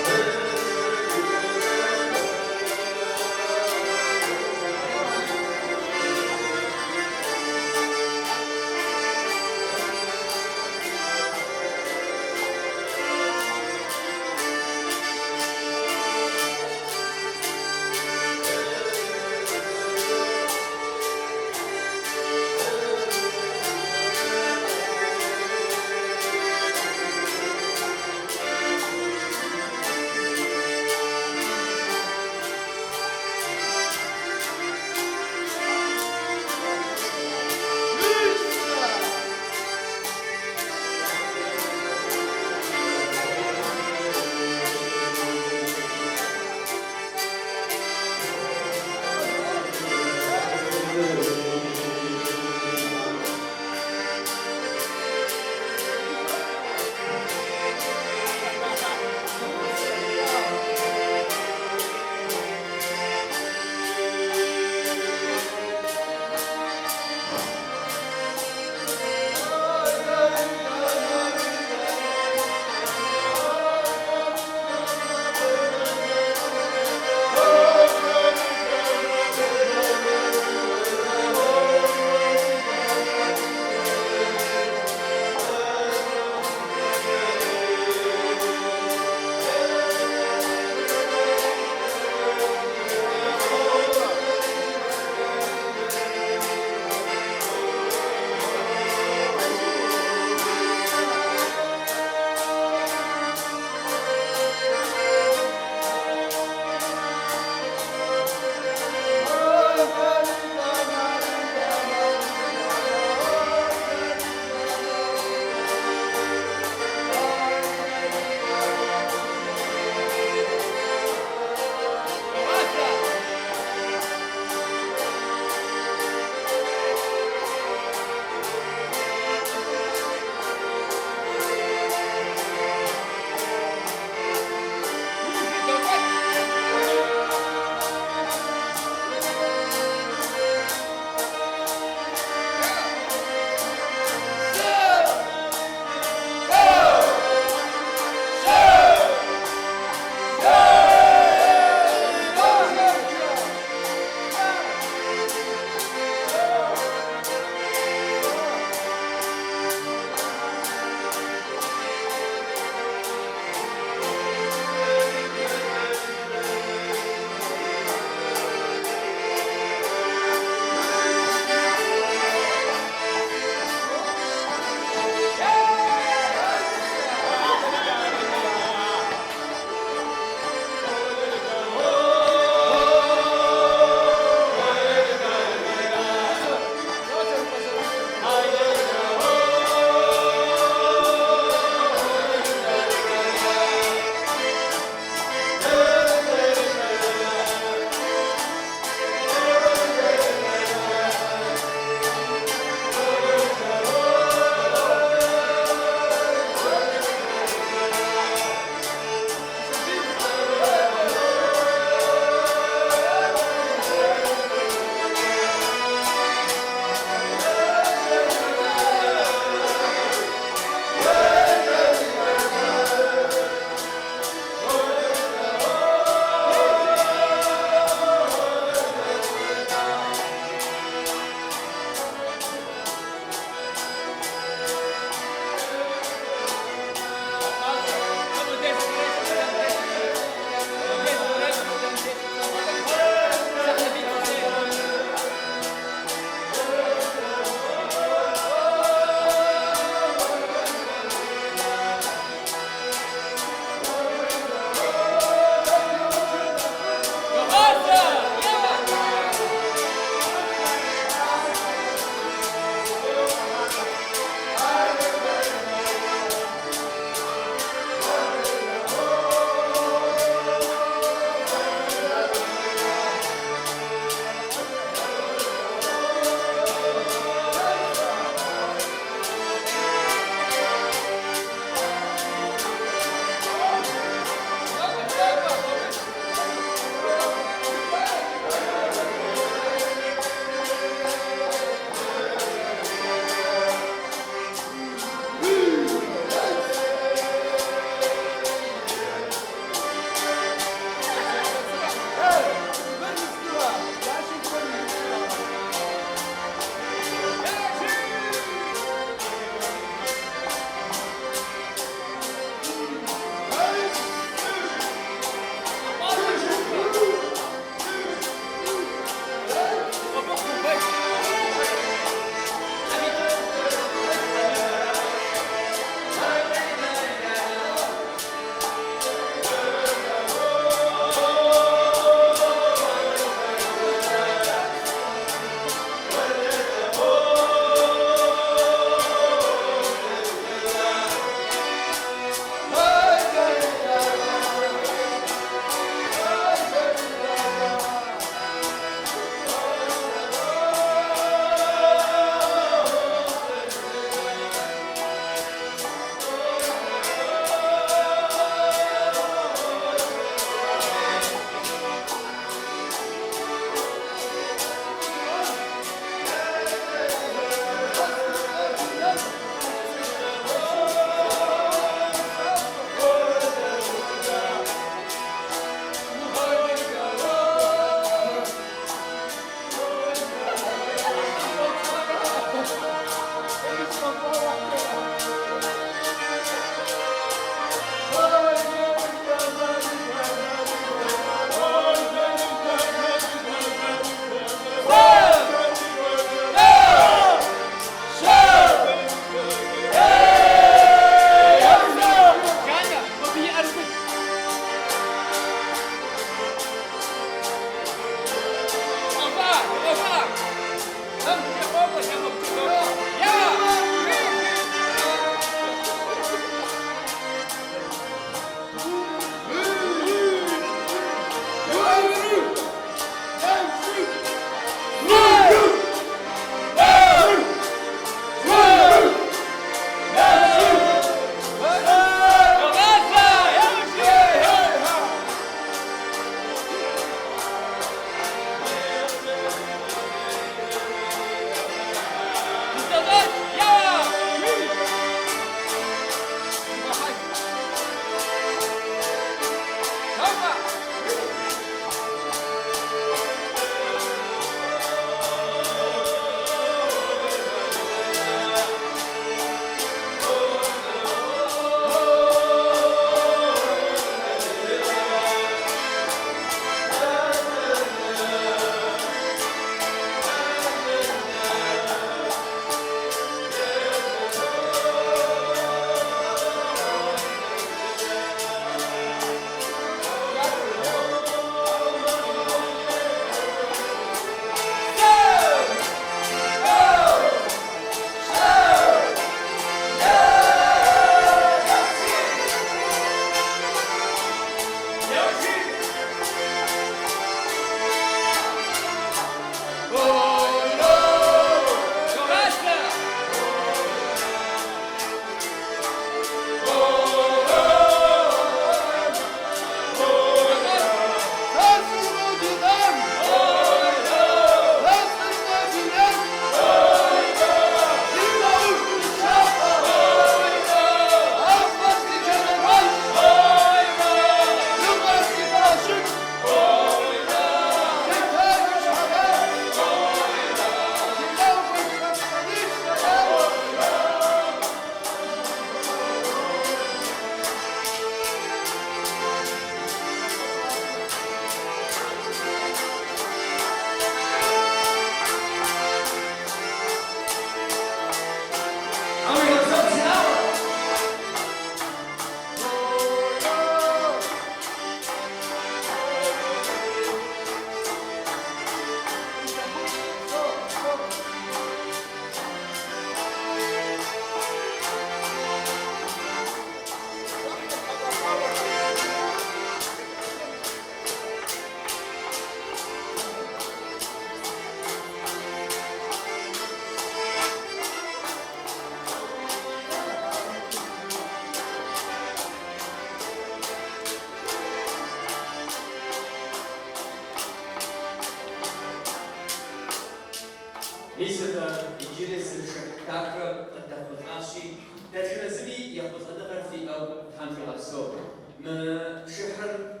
داتشنزمي يخبز أدغر في أو كان في غسو ما شحر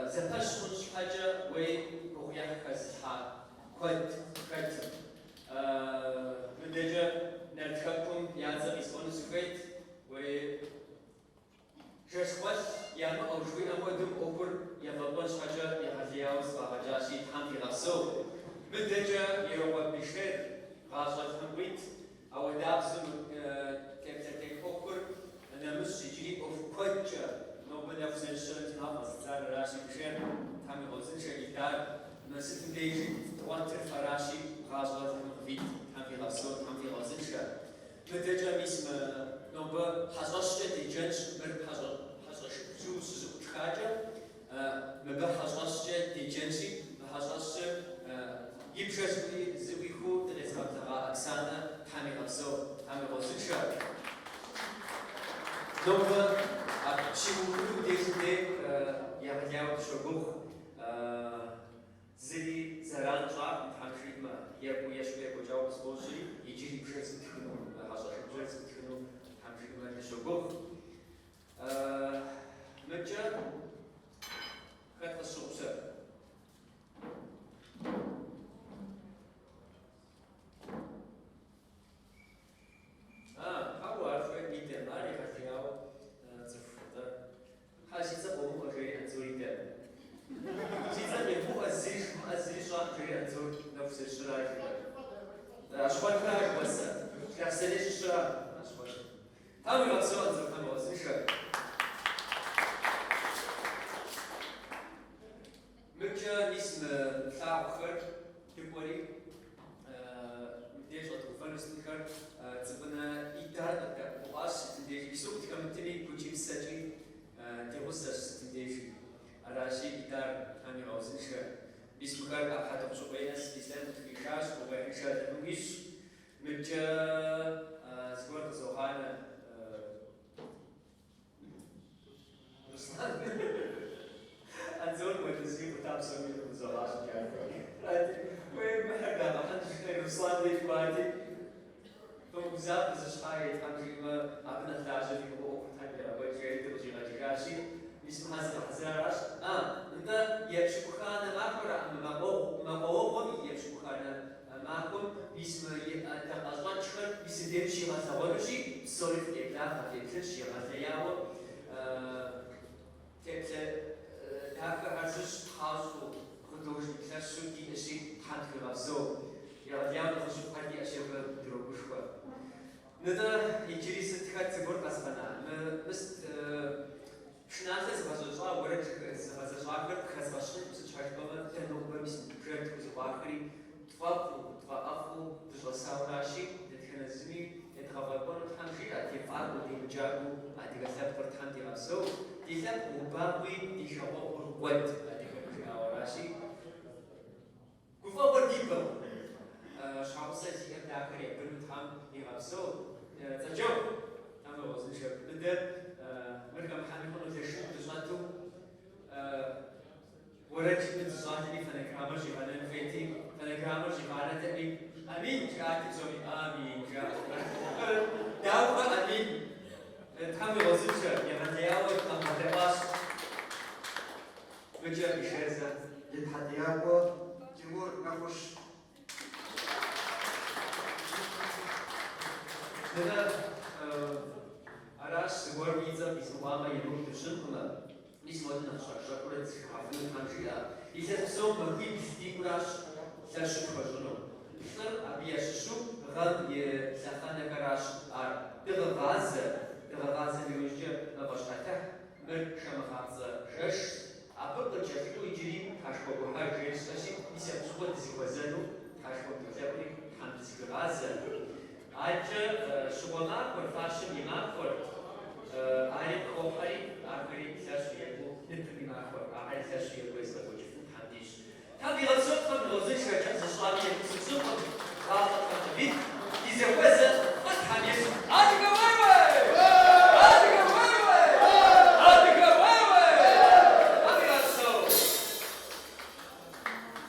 زباش خنش حاجة وي روحيا كاسحا كود كتب مدجا نرتكبكم يازا إسون سويت و جسوش يا ما أوجوي أمودم أوبر يا بابش حاجة يا هزياوس وحاجاشي كان في غسو مدجا يروى بشير غاشات همويت أو دابزم كيف أوبر أنا مش يجري أوف كوتشا نوبل أفزل شرط نافذ زار راشي بشير تامي غزل شيء دار نسيت ديجي تواتر فراشي غاشات همويت كان في غسو كان في غزل شيء مدجا اسم نوبل حزاش ديجنش بر حزاش جوز حاجة مبا حزاش ديجنشي حزاش يبشر زويخو تلزم ترى أكسانة تامي غسو تامي غزل شيء نوبل شيء ديجي يا شغوخ زي زران جاب تامشي ما يبو يشوي بجاو سبوشي يجي يبشر زويخو حزاش يبشر زويخو تامشي ما شغوخ متجر خط السوسة هو شوية ميتين مالي هزياو زفرة هاشيزا بومو أجري أنزوري دم شيزا يبو أزري شوان أجري أنزور نفس الشراي أشوان كلاك بس كأسليش الشراي أشوان تامي غسو أنزور تامي غسو الشراي مكة اسم ثاخر تبوري مديش أتوفر استنكر تبنا إدارة بواش تديش بسوق تكملتني كوتشي بسجي تبصش تديش أراشي إدارة تاني غوزنش اسم كار أحد أبشوبينس إسلام تفيكاش وبينش تنويش مكة سكورت زوهانا أنزل وتزيد وتابسوني وزواج جاي وين محرقة ما حدش غير وصل لي فادي فوزات بس شاي تمشي ما أبنا ثلاثة في بوق تاني وجهي تبجي غاشي اسم هذا حزاراش أنت يبشكو خانة ماكورا ما بوقهم يبشكو خانة ماكم اسم تقاضى شكر اسم ديمشي غزاورشي سولف إكلاف هتيتش غزاياو تبت دافع ارزش خاصو خدوش بكسر دي اشي حد في غزو يا ديان خشوف حدي اشي بدروبش و ندا يجري ستخات تقول قصبنا مست شناخذ غزوجا ورد غزوجا خذ باشن بس شايف بابا تنو بمس بريد غزواخري تفاقو تجلساوراشي تتخنزمي يتغفرون تحمشي اتفاقو دي بجاقو اتغساب فرتحان دي غزو ديزاب وباقي ديشابو ورقود اتغساوراشي كفا ورديبو شعبسة زي ابداكر يقبلو تحام دي غزو تجو تام غزو شاب ندر مرقم حامي خونو تشوف تجاتو ورجي من تجاتني فنكرامر جيبانا فيتي فنكرامر جيبانا تبي امين جاتي زومي امين جاتي داوما امين تامي غزو شاب يغنياوي تام هدباش بجا بشيزة يتحدياو تيمور نخش هذا أراش سوار ميزة بسماما يروح تشنقنا نسمعنا شكرا حفلة خمسة إذا تسوم بقي بستي كراش ساشوف خشنو إحنا أبي أشوف غد يسخن كراش أر تغاز بيوجه نباشته مر شما خمسة شش أبغى تشوفوا يجري تشوفوا هاي جيش أشي إذا تسوى تزوجنوا تشوفوا تزوجني خمسة كراز أجا شغلنا كرفاشم يناكر أي خوفي أخري ساشيبو نتبي ناكر أي ساشيبو يسوي جفن حديش تبي غزوت خم غزوت شجع زشلامي يسوق غاضب خبيث إذا وزن فتح يسوع أجمع